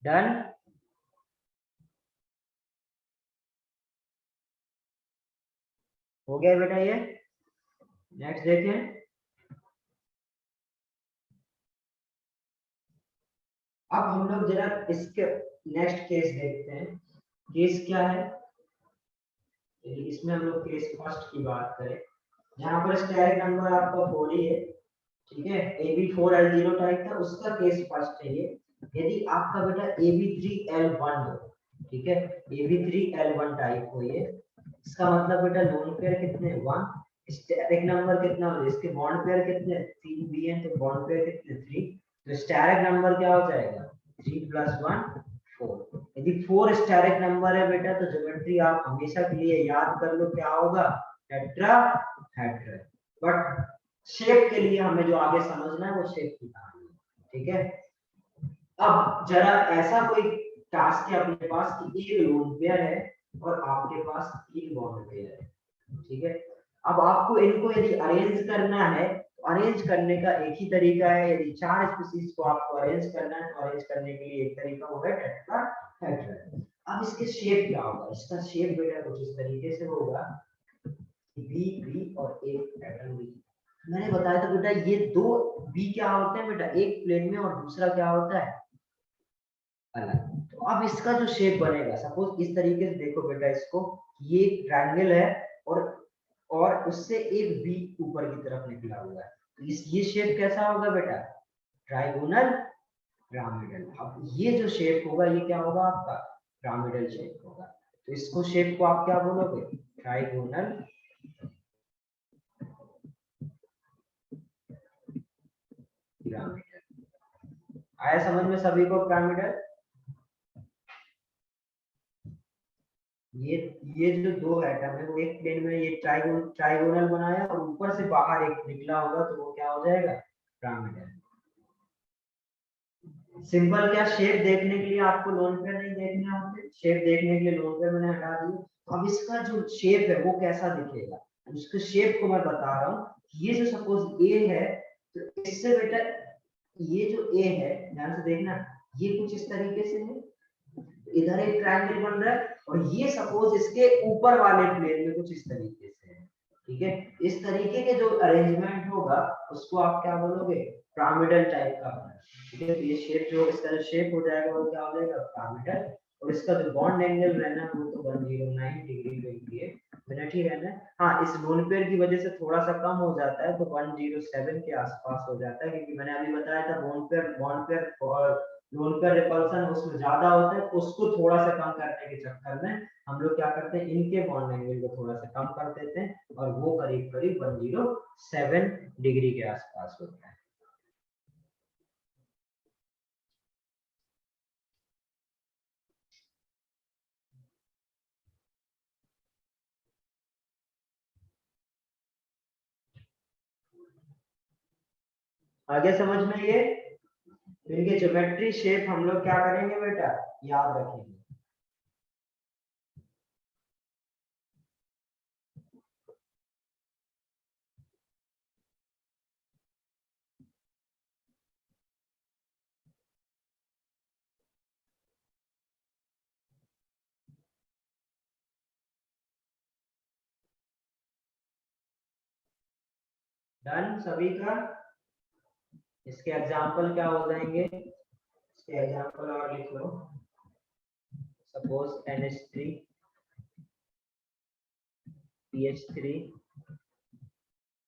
डन। हो गया बेटा ये। नेक्स्ट देखें। अब हम लोग जरा इसके नेक्स्ट केस देखते हैं। केस क्या है, इसमें हम लोग केस फर्स्ट की बात करें, जहां पर स्टेरिक नंबर आपका 4 ही है, ठीक है। AB4L0 टाइप था, उसका केस फर्स्ट है ये। यदि आपका बेटा AB3L1 हो, ठीक है, AB3L1 टाइप हो ये, इसका मतलब बेटा लोन पेयर कितने 1, स्टेरिक नंबर कितना हो, इसके बॉन्ड पेयर कितने 3 भी हैं, तो बॉन्ड पेयर कितने 3, तो स्टेरिक नंबर क्या हो जाएगा 3 + 1 4। यदि 4 स्टेरिक नंबर है बेटा, तो ज्योमेट्री आप हमेशा के लिए याद कर लो, क्या होगा टेट्राहेड्रल। बट शेप के लिए हमें जो आगे समझना है वो शेप की कहानी है, ठीक है। अब जरा ऐसा कोई टास्क है अपने पास कि एक लोन पेयर है और आपके पास 3 बॉन्ड पेयर है, ठीक है। अब आपको इनको यदि अरेंज करना है, तो अरेंज करने का एक ही तरीका है। यदि 4 स्पीशीज को आपको अरेंज करना है, तो अरेंज करने के लिए एक तरीका होगा टेट्राहेड्रल। अब इसके शेप क्या होगा, इसका शेप बेटा कुछ इस तरीके से होगा, बी बी और एक पैटर्न बी। मैंने बताया था बेटा ये दो बी क्या होते हैं बेटा, एक प्लेन में और दूसरा क्या होता है अलग। तो अब इसका जो शेप बनेगा, सपोज इस तरीके से देखो बेटा इसको, ये ट्रायंगल है और उससे एक बी ऊपर की तरफ निकला हुआ है, तो ये शेप कैसा होगा बेटा ट्राइगोनल पिरामिडल। अब ये जो शेप होगा ये क्या होगा आपका पिरामिडल शेप होगा। तो इसको शेप को आप क्या बोलोगे ट्राइगोनल पिरामिडल। आया समझ में सभी को पिरामिडल। ये जो दो एटम है वो एक प्लेन में ये ट्राइगोनल बनाया और ऊपर से बाहर एक निकला होगा, तो वो क्या हो जाएगा पिरामिडल। सिंपल क्या, शेप देखने के लिए आपको लोन पेयर नहीं देखने होते, शेप देखने के लिए लोन पेयर मैंने हटा दिया। अब इसका जो शेप है वो कैसा दिखेगा, उसके शेप को मैं बता रहा हूँ। ये जो सपोज ए है, तो इससे बेटा ये जो ए है ध्यान से देखना, ये कुछ इस तरीके से है, इधर एक ट्रायंगल बन रहा है, और ये सपोज इसके ऊपर वाले प्लेन में कुछ इस तरीके से है, ठीक है। इस तरीके के जो अरेंजमेंट होगा उसको आप क्या बोलोगे पिरामिडल टाइप का बना, ठीक है। तो ये शेप जो इसका जो शेप हो जाएगा वो क्या हो जाएगा पिरामिडल। और इसका जो बॉन्ड एंगल रहना है वो तो 109 डिग्री 28 मिनट ही रहना है। हाँ, इस लोन पेयर की वजह से थोड़ा सा कम हो जाता है, तो 107 के आसपास हो जाता है, क्योंकि मैंने अभी बताया था बॉन्ड पेयर और लोन पेयर रिपल्सन उसमें ज्यादा होता है, उसको थोड़ा सा कम करने के चक्कर में हम लोग क्या करते हैं इनके बॉन्ड एंगल को थोड़ा सा कम कर देते हैं, और वो करीब करीब 107 डिग्री के आसपास होता है। आगे समझ में ये इनके ज्योमेट्री शेप हम लोग क्या करेंगे बेटा याद रखेंगे। डन सभी का। इसके एग्जाम्पल क्या हो जाएंगे, इसके एग्जाम्पल और लिख लो। सपोज NH3 PH3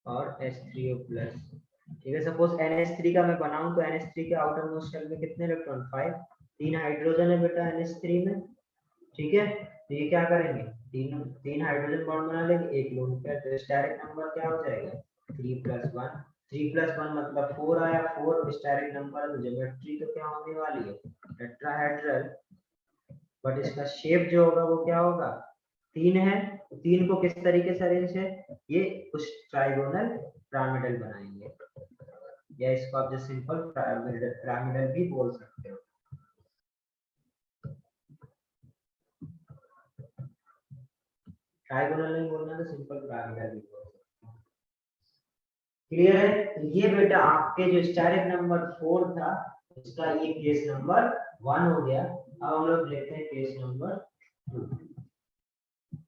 और H3O+, ठीक है। सपोज NH3 का मैं बनाऊं तो NH3 के आउटर मोस्ट शेल में कितने इलेक्ट्रॉन 5, 3 हाइड्रोजन है बेटा NH3 में, ठीक है। तो ये क्या करेंगे तीन हाइड्रोजन बॉन्ड बना लेंगे, एक लोन पेयर, तो स्टेरिक नंबर क्या हो जाएगा 3+1। 3+1 मतलब 4 आया, 4 स्टेरिक नंबर, तो ज्योमेट्री तो क्या होने वाली है टेट्राहेड्रल। बट इसका शेप जो होगा वो क्या होगा 3 है, तो 3 को किस तरीके से अरेंज है, ये कुछ ट्राइगोनल पिरामिडल बनाएंगे, या इसको आप जो सिंपल पिरामिडल भी बोल सकते हो। ट्राइगोनल नहीं बोलना तो सिंपल पिरामिडल भी बोल सकते हो। क्लियर है। तो ये बेटा आपके जो स्टेरिक नंबर 4 था, इसका ये केस नंबर 1 हो गया। अब हम लोग देखते हैं केस नंबर 2।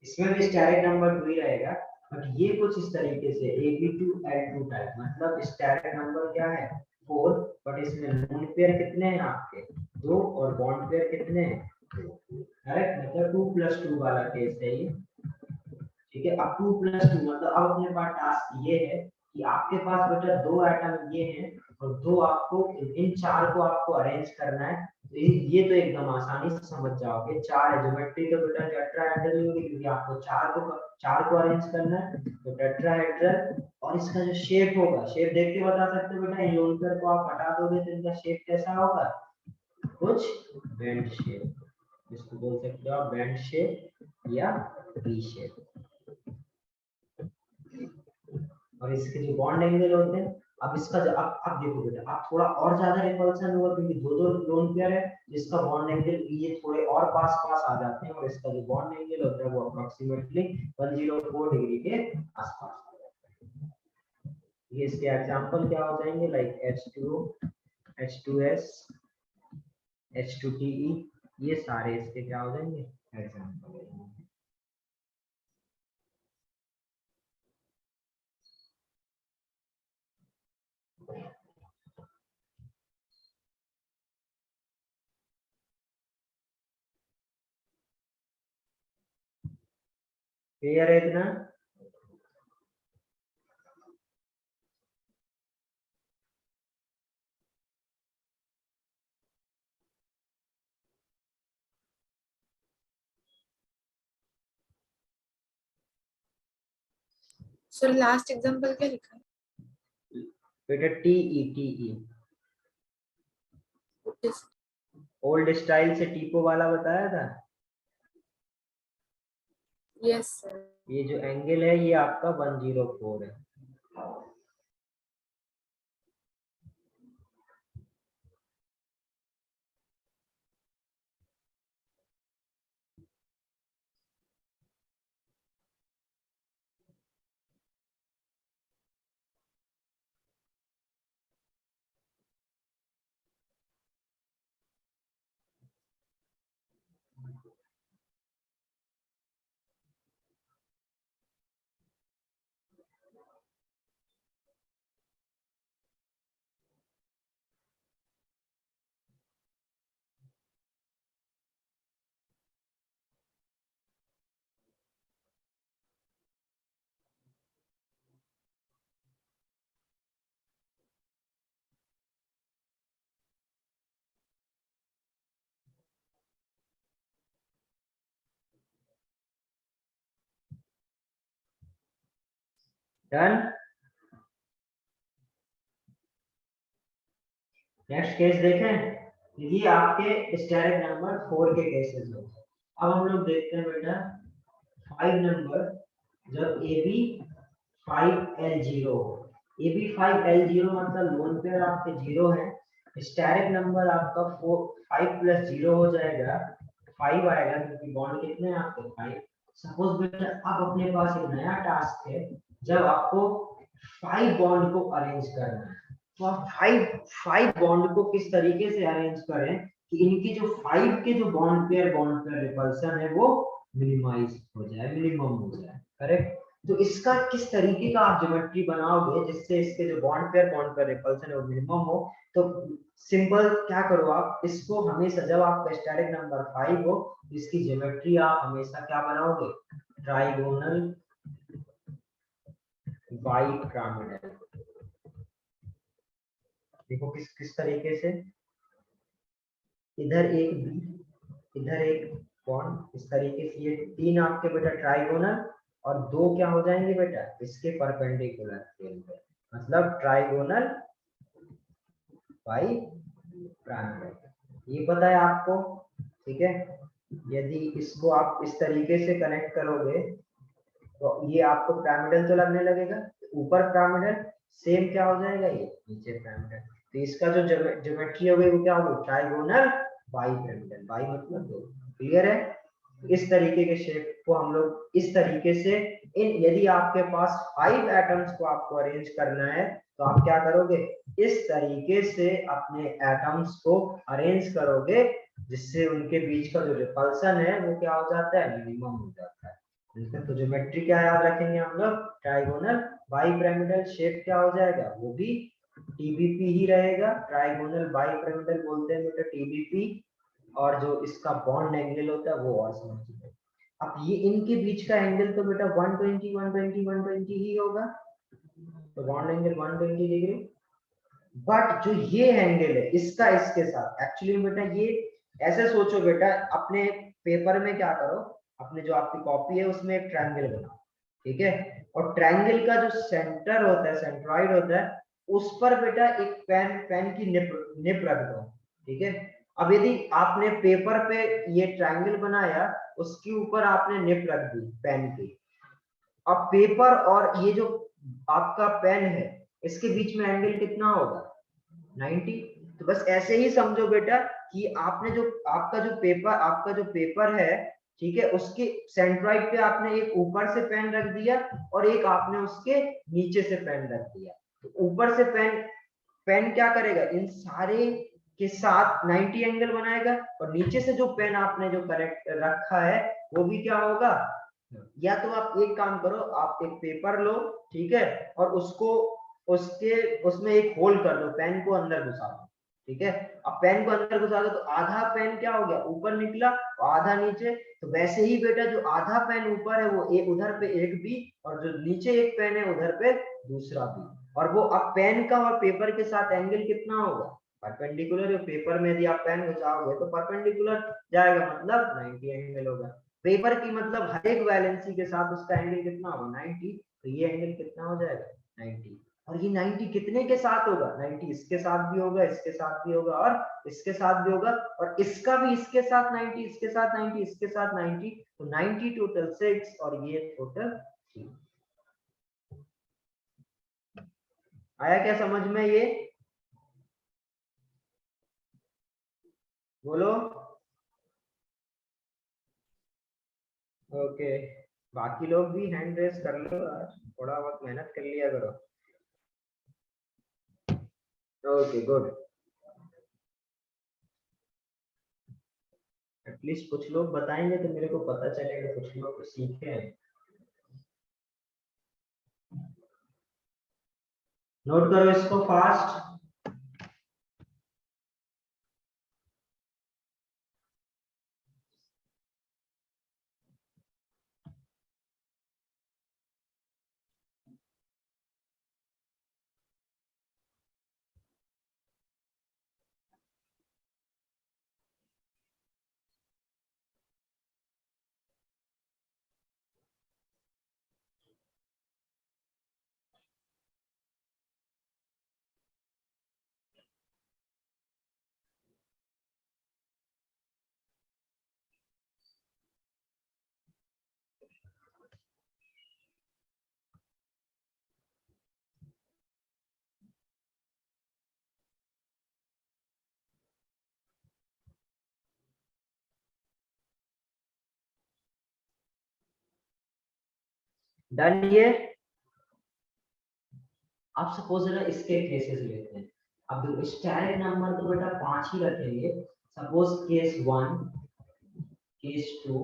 इसमें भी स्टैटिक नंबर 2 ही रहेगा, बट ये कुछ इस तरीके से AB2L2 टाइप, मतलब स्टैटिक नंबर क्या है 4, बट इसमें लोन पेयर कितने हैं आपके 2 और बॉन्ड पेयर कितने हैं 2। करेक्ट, मतलब 2+2 वाला केस है ये। ठीक है, अब 2+2 मतलब अब अपने पास टास्क ये है कि आपके पास बेटा 2 आइटम ये हैं और 2 आपको इन 4 को आपको अरेंज करना है। तो ये तो एकदम आसानी से समझ जाओगे। 4 है, ज्योमेट्री तो बेटा टेट्राहेड्रल ही होगी क्योंकि आपको 4 को अरेंज करना है, तो टेट्राहेड्रल। और इसका जो शेप होगा, शेप देख के बता सकते हो बेटा, इन लोन पेयर को आप हटा दोगे तो इनका शेप कैसा होगा, कुछ बेंड शेप, इसको बोल सकते हो आप बेंड शेप या वी शेप। और इसके जो बॉन्ड एंगल होते हैं, अब इसका अब देखो बेटा, आप थोड़ा और ज्यादा रिपल्सन होगा क्योंकि दो दो लोन पेयर है, जिसका बॉन्ड एंगल ये थोड़े और पास पास आ जाते हैं और इसका जो बॉन्ड एंगल होता है वो अप्रोक्सीमेटली 104 डिग्री के आसपास आ जाता है। ये इसके एग्जांपल क्या हो जाएंगे, लाइक H2O, H2S, H2TE, ये सारे इसके क्या हो जाएंगे एग्जांपल हो जाएंगे। क्लियर है इतना? सर लास्ट एग्जांपल क्या लिखा है? बेटा TE ओके ओल्ड स्टाइल से टीपो वाला बताया था। Yes sir. ये जो एंगल है ये आपका 104 है। डन। नेक्स्ट केस देखें। ये आपके स्टैटिक नंबर 4 के केसेस हो। अब हम लोग देखते हैं बेटा 5 नंबर, जब AB 5L0 हो। AB 5L0 मतलब लोन पेयर आपके 0 है, स्टैटिक नंबर आपका 5 + 0 हो जाएगा, 5 आएगा क्योंकि बॉन्ड कितने हैं आपके 5। सपोज बेटा अब अपने पास एक नया टास्क है, जब आपको 5 बॉन्ड को अरेंज करना है, तो आप 5 बॉन्ड को किस तरीके से अरेंज करें कि इनकी जो 5 के जो बॉन्ड पेयर रिपल्सन है वो मिनिमाइज हो जाए, मिनिमम हो जाए। करेक्ट, तो इसका किस तरीके का आप ज्योमेट्री बनाओगे जिससे इसके जो बॉन्ड पेयर रिपल्सन है वो मिनिमम हो। तो सिंपल क्या करो, आप इसको हमेशा जब आपका स्टैटिक नंबर 5 हो, इसकी ज्योमेट्री आप हमेशा क्या बनाओगे, ट्राइगोनल बाइपिरामिडल। देखो किस किस तरीके से, इधर एक बॉन्ड इस तरीके से, ये 3 आपके बेटा ट्राइगोनल और 2 क्या हो जाएंगे बेटा इसके परपेंडिकुलर, मतलब ट्राइगोनल बाइपिरामिडल। ये पता है आपको, ठीक है। यदि इसको आप इस तरीके से कनेक्ट करोगे तो ये आपको पिरामिडल तो लगने लगेगा, ऊपर पिरामिडल, सेम क्या हो जाएगा ये नीचे पिरामिडल। तो इसका जो ज्योमेट्री होगी वो क्या होगी, ट्राइगोनल बाइपिरामिडल, बाई मतलब 2। क्लियर है? इस तरीके के शेप को हम लोग इस तरीके से यदि आपके पास 5 एटम्स को आपको अरेंज करना है तो आप क्या करोगे, इस तरीके से अपने एटम्स को अरेंज करोगे जिससे उनके बीच का जो रिपल्सन है वो क्या हो जाता है, मिनिमम हो जाता है। तो ज्योमेट्री क्या याद रखेंगे हम लोग, ट्राइगोनल बाइपिरामिडल शेप क्या हो जाएगा, वो भी टीबीपी ही रहेगा। ट्राइगोनल बाइपिरामिडल बोलते हैं बेटा टीबीपी, और जो इसका बॉन्ड एंगल होता है वो और समझिए। अब ये इनके बीच का एंगल तो बेटा 120 ही होगा, तो बॉन्ड एंगल 120 डिग्री। बट जो ये एंगल है इसका इसके साथ, एक्चुअली बेटा ये ऐसे सोचो बेटा, अपने पेपर में क्या करो, अपने जो आपकी कॉपी है उसमें एक ट्रायंगल बनाओ, ठीक है, और ट्रायंगल का जो सेंटर होता है, सेंट्रॉइड होता है, उस पर बेटा एक पेन की निप रख दो, ठीक है। अब यदि आपने पेपर पे ये ट्रायंगल बनाया, उसके ऊपर आपने निप रख दी पेन की, अब पेपर और ये जो आपका पेन है इसके बीच में एंगल कितना होगा, 90। तो बस ऐसे ही समझो बेटा कि आपने जो आपका जो पेपर है, ठीक है, उसके सेंट्रॉइड पे आपने एक ऊपर से पेन रख दिया और एक आपने उसके नीचे से पेन रख दिया। तो ऊपर से पेन क्या करेगा, इन सारे के साथ 90 एंगल बनाएगा, और नीचे से जो पेन आपने जो करेक्ट रखा है वो भी क्या होगा। या तो आप एक काम करो, आप एक पेपर लो, ठीक है, और उसमें एक होल कर दो, पेन को अंदर घुसा दो, ठीक है। अब पेन को अंदर घुसा दो तो आधा पेन क्या हो गया, ऊपर निकला और आधा नीचे। तो वैसे ही बेटा जो आधा पेन ऊपर है वो एक उधर पे एक भी, और जो नीचे एक पेन है उधर पे दूसरा भी। और वो अब पेन का और पेपर के साथ एंगल कितना होगा, परपेंडिकुलर। पेपर में यदि आप पेन घुसाओगे तो परपेंडिकुलर जाएगा, मतलब 90 एंगल होगा। पेपर की मतलब हर एक वैलेंसी के साथ उसका एंगल कितना होगा, 90। तो ये एंगल कितना हो जाएगा, 90। और ये 90 कितने के साथ होगा, 90 इसके साथ भी होगा, इसके साथ भी होगा, और इसके साथ भी होगा, और इसका भी इसके साथ 90, इसके साथ 90, इसके साथ 90। तो 90 टोटल 6 और ये टोटल 3। आया क्या समझ में ये, बोलो। ओके, बाकी लोग भी हैंड रेस कर लो, आज थोड़ा बहुत मेहनत कर लिया करो। ओके गुड, एटलीस्ट कुछ लोग बताएंगे तो मेरे को पता चलेगा कुछ लोग सीखे हैं। नोट करो इसको फास्ट। डन ये। अब सपोज जरा इसके केसेस लेते हैं। अब देखो स्टैटिक नंबर तो बेटा 5 ही रखेंगे। सपोज केस 1, केस 2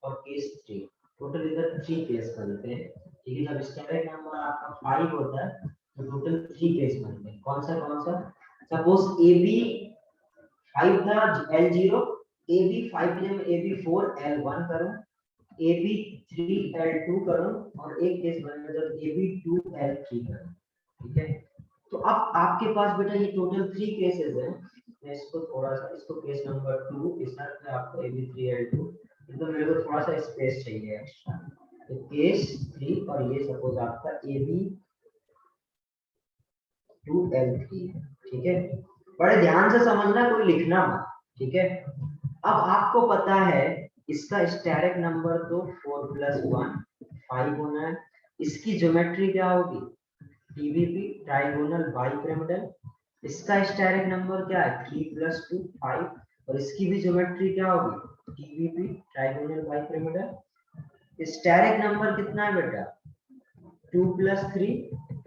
और केस 3, टोटल इधर 3 केस बनते हैं, ठीक है। जब स्टैटिक नंबर आपका 5 होता है तो टोटल 3 केस बनते हैं। कौन सा, सपोज ए बी 5 था, L0, ए बी 5 की जगह ए बी 4 L1 करूं, ए बी 3 L2 करूं, और एक केस बनेगा जब ए बी 2 L3 करूं, ठीक है। तो अब आपके पास बेटा ये टोटल 3 केसेस हैं। मैं इसको थोड़ा सा, इसको केस नंबर 2 इस तरह से आपको ए बी 3 L2, तो मेरे को थोड़ा सा स्पेस चाहिए एक्स्ट्रा। तो केस 3 और ये सपोज आपका ए बी 2 L3 है, ठीक है। बड़े ध्यान से समझना, कोई लिखना मत, ठीक है। अब आपको पता है इसका स्टैटिक नंबर तो 4 + 1 5 होना है। इसकी ज्योमेट्री क्या होगी, टीबीपी ट्राइगोनल बाइपिरामिडल। इसका स्टैटिक नंबर क्या है, 3 + 2 5। और इसकी भी ज्योमेट्री क्या होगी, TBP trigonal bipyramidal. Steric number कितना है बेटा, 2 + 3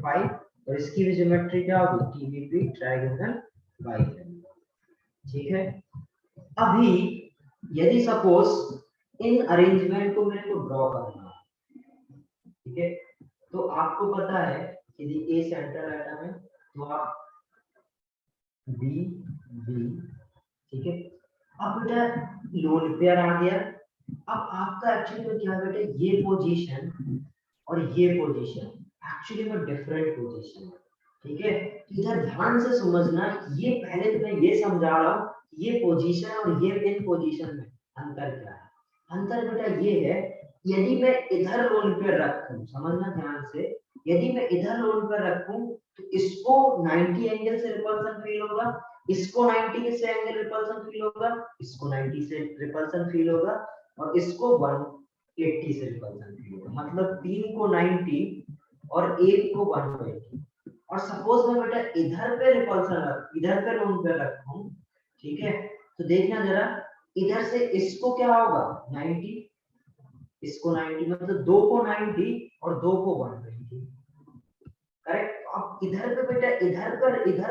5, और इसकी भी ज्योमेट्री क्या होगी, टीवीपी ट्राइगोनल बाइपिरामिडल। ठीक है, अभी यदि सपोज इन अरेंजमेंट को मेरे को ड्रॉ करना है, ठीक है, तो आपको पता है यदि ए सेंट्रल एटम है तो आप बी बी, ठीक है। अब बेटा लोन पेयर आ गया, अब आपका एक्चुअली में क्या बेटा, ये पोजीशन और ये पोजीशन एक्चुअली में डिफरेंट पोजीशन है, ठीक है। इधर ध्यान से समझना, ये पहले तो मैं ये समझा रहा हूँ ये पोजीशन और ये इन पोजीशन में अंतर क्या है। अंतर बेटा ये है, यदि मैं इधर लोन पेयर रखूं, समझना ध्यान से, यदि मैं इधर लोन पेयर रखूं तो इसको 90 एंगल से रिपल्सन फील होगा, इसको 90 से एंगल रिपल्सन फील होगा, इसको 90 से रिपल्सन फील होगा, और इसको 180 से रिपल्सन फील होगा। मतलब 3 को 90 और 1 को 180। और सपोज मैं बेटा इधर पे रिपल्सन इधर पे लोन पे रखूं, ठीक है, तो देखना जरा, इधर से इसको क्या होगा 90, इसको 90, मतलब 2 को 90 और 2 को 120, करेक्ट। अब इधर पे बेटा इधर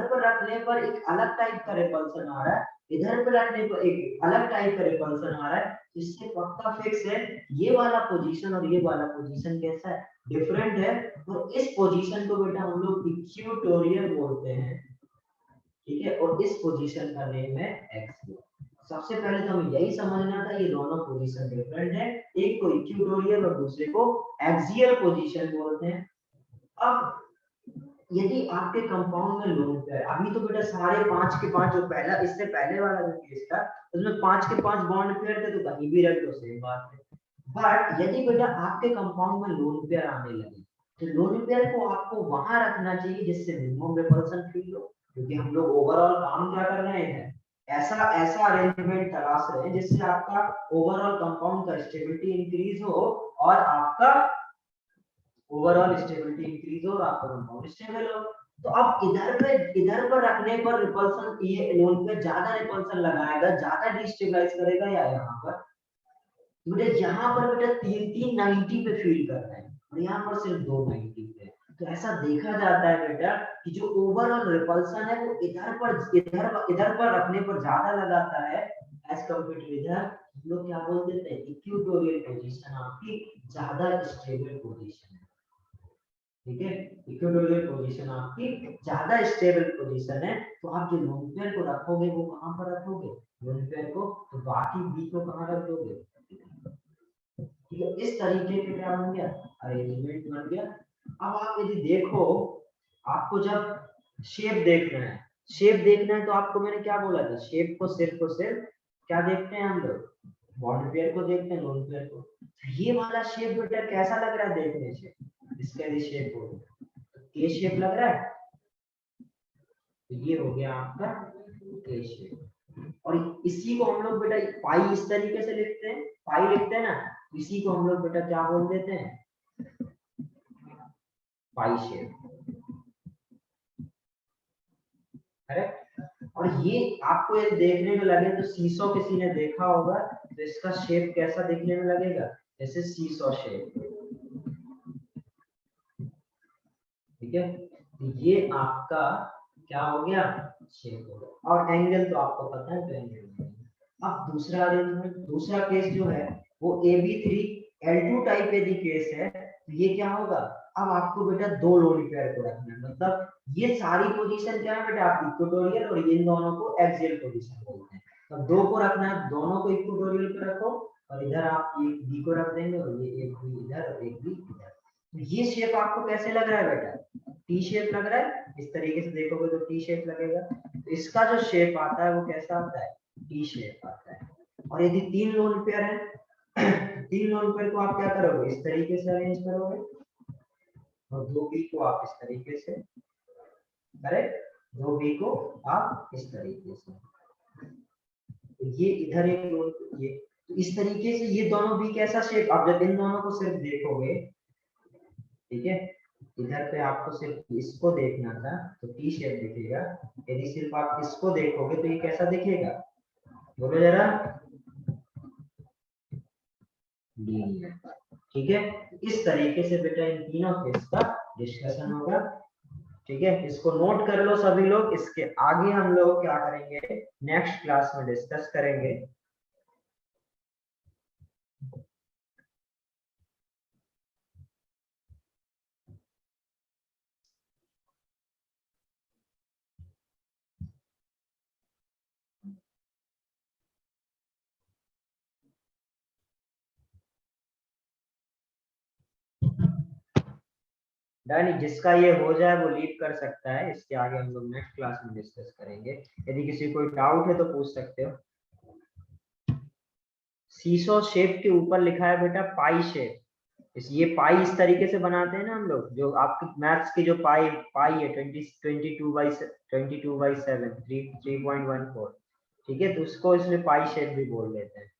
पर रखने पर एक अलग टाइप का रिपल्सन आ रहा है, इधर पे रखने पर एक अलग टाइप का रिपल्सन आ रहा है, इससे पक्का फिक्स है ये वाला पोजीशन और ये वाला पोजीशन कैसा है, डिफरेंट है। और इस पोजीशन को बेटा हम लोग इक्वेटोरियल बोलते हैं, ठीक है, और इस पोजीशन का नेम है एक्सियल। सबसे पहले तो हमें यही समझना था, ये दोनों पोजीशन डिफरेंट है, एक को इक्वेटोरियल और दूसरे को एक्सियल पोजीशन बोलते हैं। अब यदि आपके कंपाउंड में लोन पेयर, अभी तो बेटा सारे 5 के 5 जो पहला इससे पहले वाला जो केस था उसमें 5 के 5 बॉन्ड पेयर थे, तो कहीं भी रख दो सेम बात है। बट यदि बेटा आपके कंपाउंड में लोन पेयर आने लगे तो लोन पेयर को आपको वहां रखना चाहिए जिससे मिनिमम रिपल्सन फील हो, क्योंकि हम लोग ओवरऑल काम क्या कर रहे हैं, ऐसा ऐसा अरेंजमेंट तलाश रहे हैं जिससे आपका ओवरऑल कंपाउंड का स्टेबिलिटी इंक्रीज हो और आपका ओवरऑल स्टेबिलिटी इंक्रीज हो और आपका कंपाउंड स्टेबल हो। तो अब इधर पर रखने पर रिपल्सन, ये लोन पे ज्यादा रिपल्सन लगाएगा, ज्यादा डिस्टेबलाइज करेगा, या यहाँ पर बेटा, यहाँ पर बेटा 3 90 पे फील कर रहे हैं और यहाँ पर सिर्फ 2 90 पे। तो ऐसा देखा जाता है बेटा कि जो ओवरऑल रिपल्सन है वो इधर पर रखने पर ज्यादा लगाता है एज कम्पेयर टू इधर। हम लोग क्या बोल देते हैं, इक्वेटोरियल पोजीशन आपकी ज्यादा स्टेबल पोजीशन है, ठीक है, इक्वेटोरियल पोजीशन आपकी ज्यादा स्टेबल पोजीशन है। तो आप जो लोन पेयर को रखोगे वो कहां पर रखोगे, लोन पेयर को, तो बाकी बी को कहां रख दोगे, ठीक है। इस तरीके के क्या बन गया, अरेंजमेंट बन गया। अब आप यदि देखो, आपको जब शेप देखना है, शेप देखना है तो आपको मैंने क्या बोला था, शेप को सिर्फ क्या देखते हैं हम लोग, बॉन्ड पेयर को देखते हैं, लोन पेयर को। ये वाला शेप बेटा कैसा लग रहा है देखने से, इसका भी शेप हो गया के शेप लग रहा है, तो ये हो गया आपका के शेप। और इसी को हम लोग बेटा पाई इस तरीके से लिखते हैं, पाई लिखते हैं ना, इसी को हम लोग बेटा क्या बोल देते हैं, पाई शेप, करेक्ट। और ये आपको ये देखने में लगे तो सीसो किसी ने देखा होगा, तो इसका शेप कैसा दिखने में लगेगा, जैसे सीसो शेप, ठीक है। तो ये आपका क्या हो गया, शेप हो गया। और एंगल तो आपको पता है, तो एंगल। अब दूसरा अरेंजमेंट, दूसरा केस जो है वो AB3L2 टाइप यदि केस है, तो ये क्या होगा, अब आपको बेटा 2 लोन पेयर को रखना है, मतलब ये सारी पोजीशन क्या है बेटा, आप इक्वेटोरियल और इन दोनों को एक्सियल पोजीशन बोलते हैं। तो 2 को रखना है, दोनों को इक्वेटोरियल पे रखो, और इधर आप एक बी को रख देंगे और ये एक बी इधर और एक बी इधर। तो ये शेप आपको कैसे लग रहा है बेटा, टी शेप लग रहा है, इस तरीके से देखोगे तो टी शेप लगेगा। तो इसका जो शेप आता है वो कैसा आता है, टी शेप आता है। और यदि 3 लोन पेयर है, 3 लोन पेयर को आप क्या करोगे, इस तरीके से अरेंज करोगे, और 2 बी को आप इस तरीके से, करेक्ट, 2 बी को आप इस तरीके से, तो ये इधर एक लोन, ये तो इस तरीके से ये दोनों भी कैसा शेप, आप जब इन दोनों को सिर्फ देखोगे, ठीक है, इधर पे आपको सिर्फ इसको देखना था तो टी शेप दिखेगा, यदि सिर्फ आप इसको देखोगे तो ये कैसा दिखेगा, बोलो जरा। लीनियर। ठीक है, इस तरीके से बेटा इन तीनों केस का डिस्कशन होगा। ठीक है, इसको नोट कर लो सभी लोग। इसके आगे हम लोग क्या करेंगे, नेक्स्ट क्लास में डिस्कस करेंगे। डन, जिसका ये हो जाए वो लीव कर सकता है। इसके आगे हम लोग नेक्स्ट क्लास में डिस्कस करेंगे। यदि किसी कोई डाउट है तो पूछ सकते हो। सीसो शेप के ऊपर लिखा है बेटा पाई शेप। ये पाई इस तरीके से बनाते हैं ना हम लोग, जो आपके मैथ्स की जो पाई पाई है 22/7 3.14। ठीक है, तो उसको इसमें पाई शेप भी बोल देते हैं।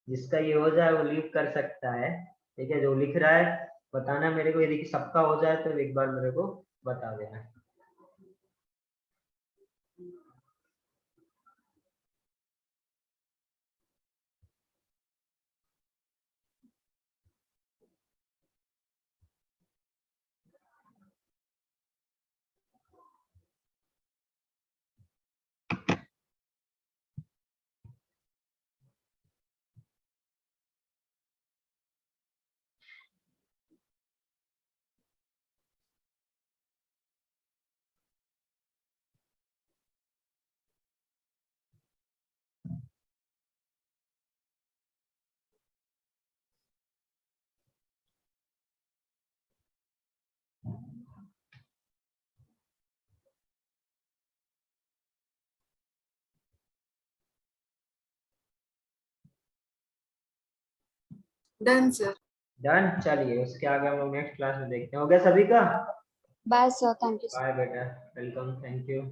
जिसका ये हो जाए वो लीव कर सकता है। ठीक है, जो लिख रहा है बताना मेरे को, यदि सबका हो जाए तो एक बार मेरे को बता देना। Done sir. डन, चलिए उसके आगे हम लोग नेक्स्ट क्लास में देखते हैं। हो गया सभी का? Bye sir, thank you. Bye बेटा, वेलकम, थैंक यू।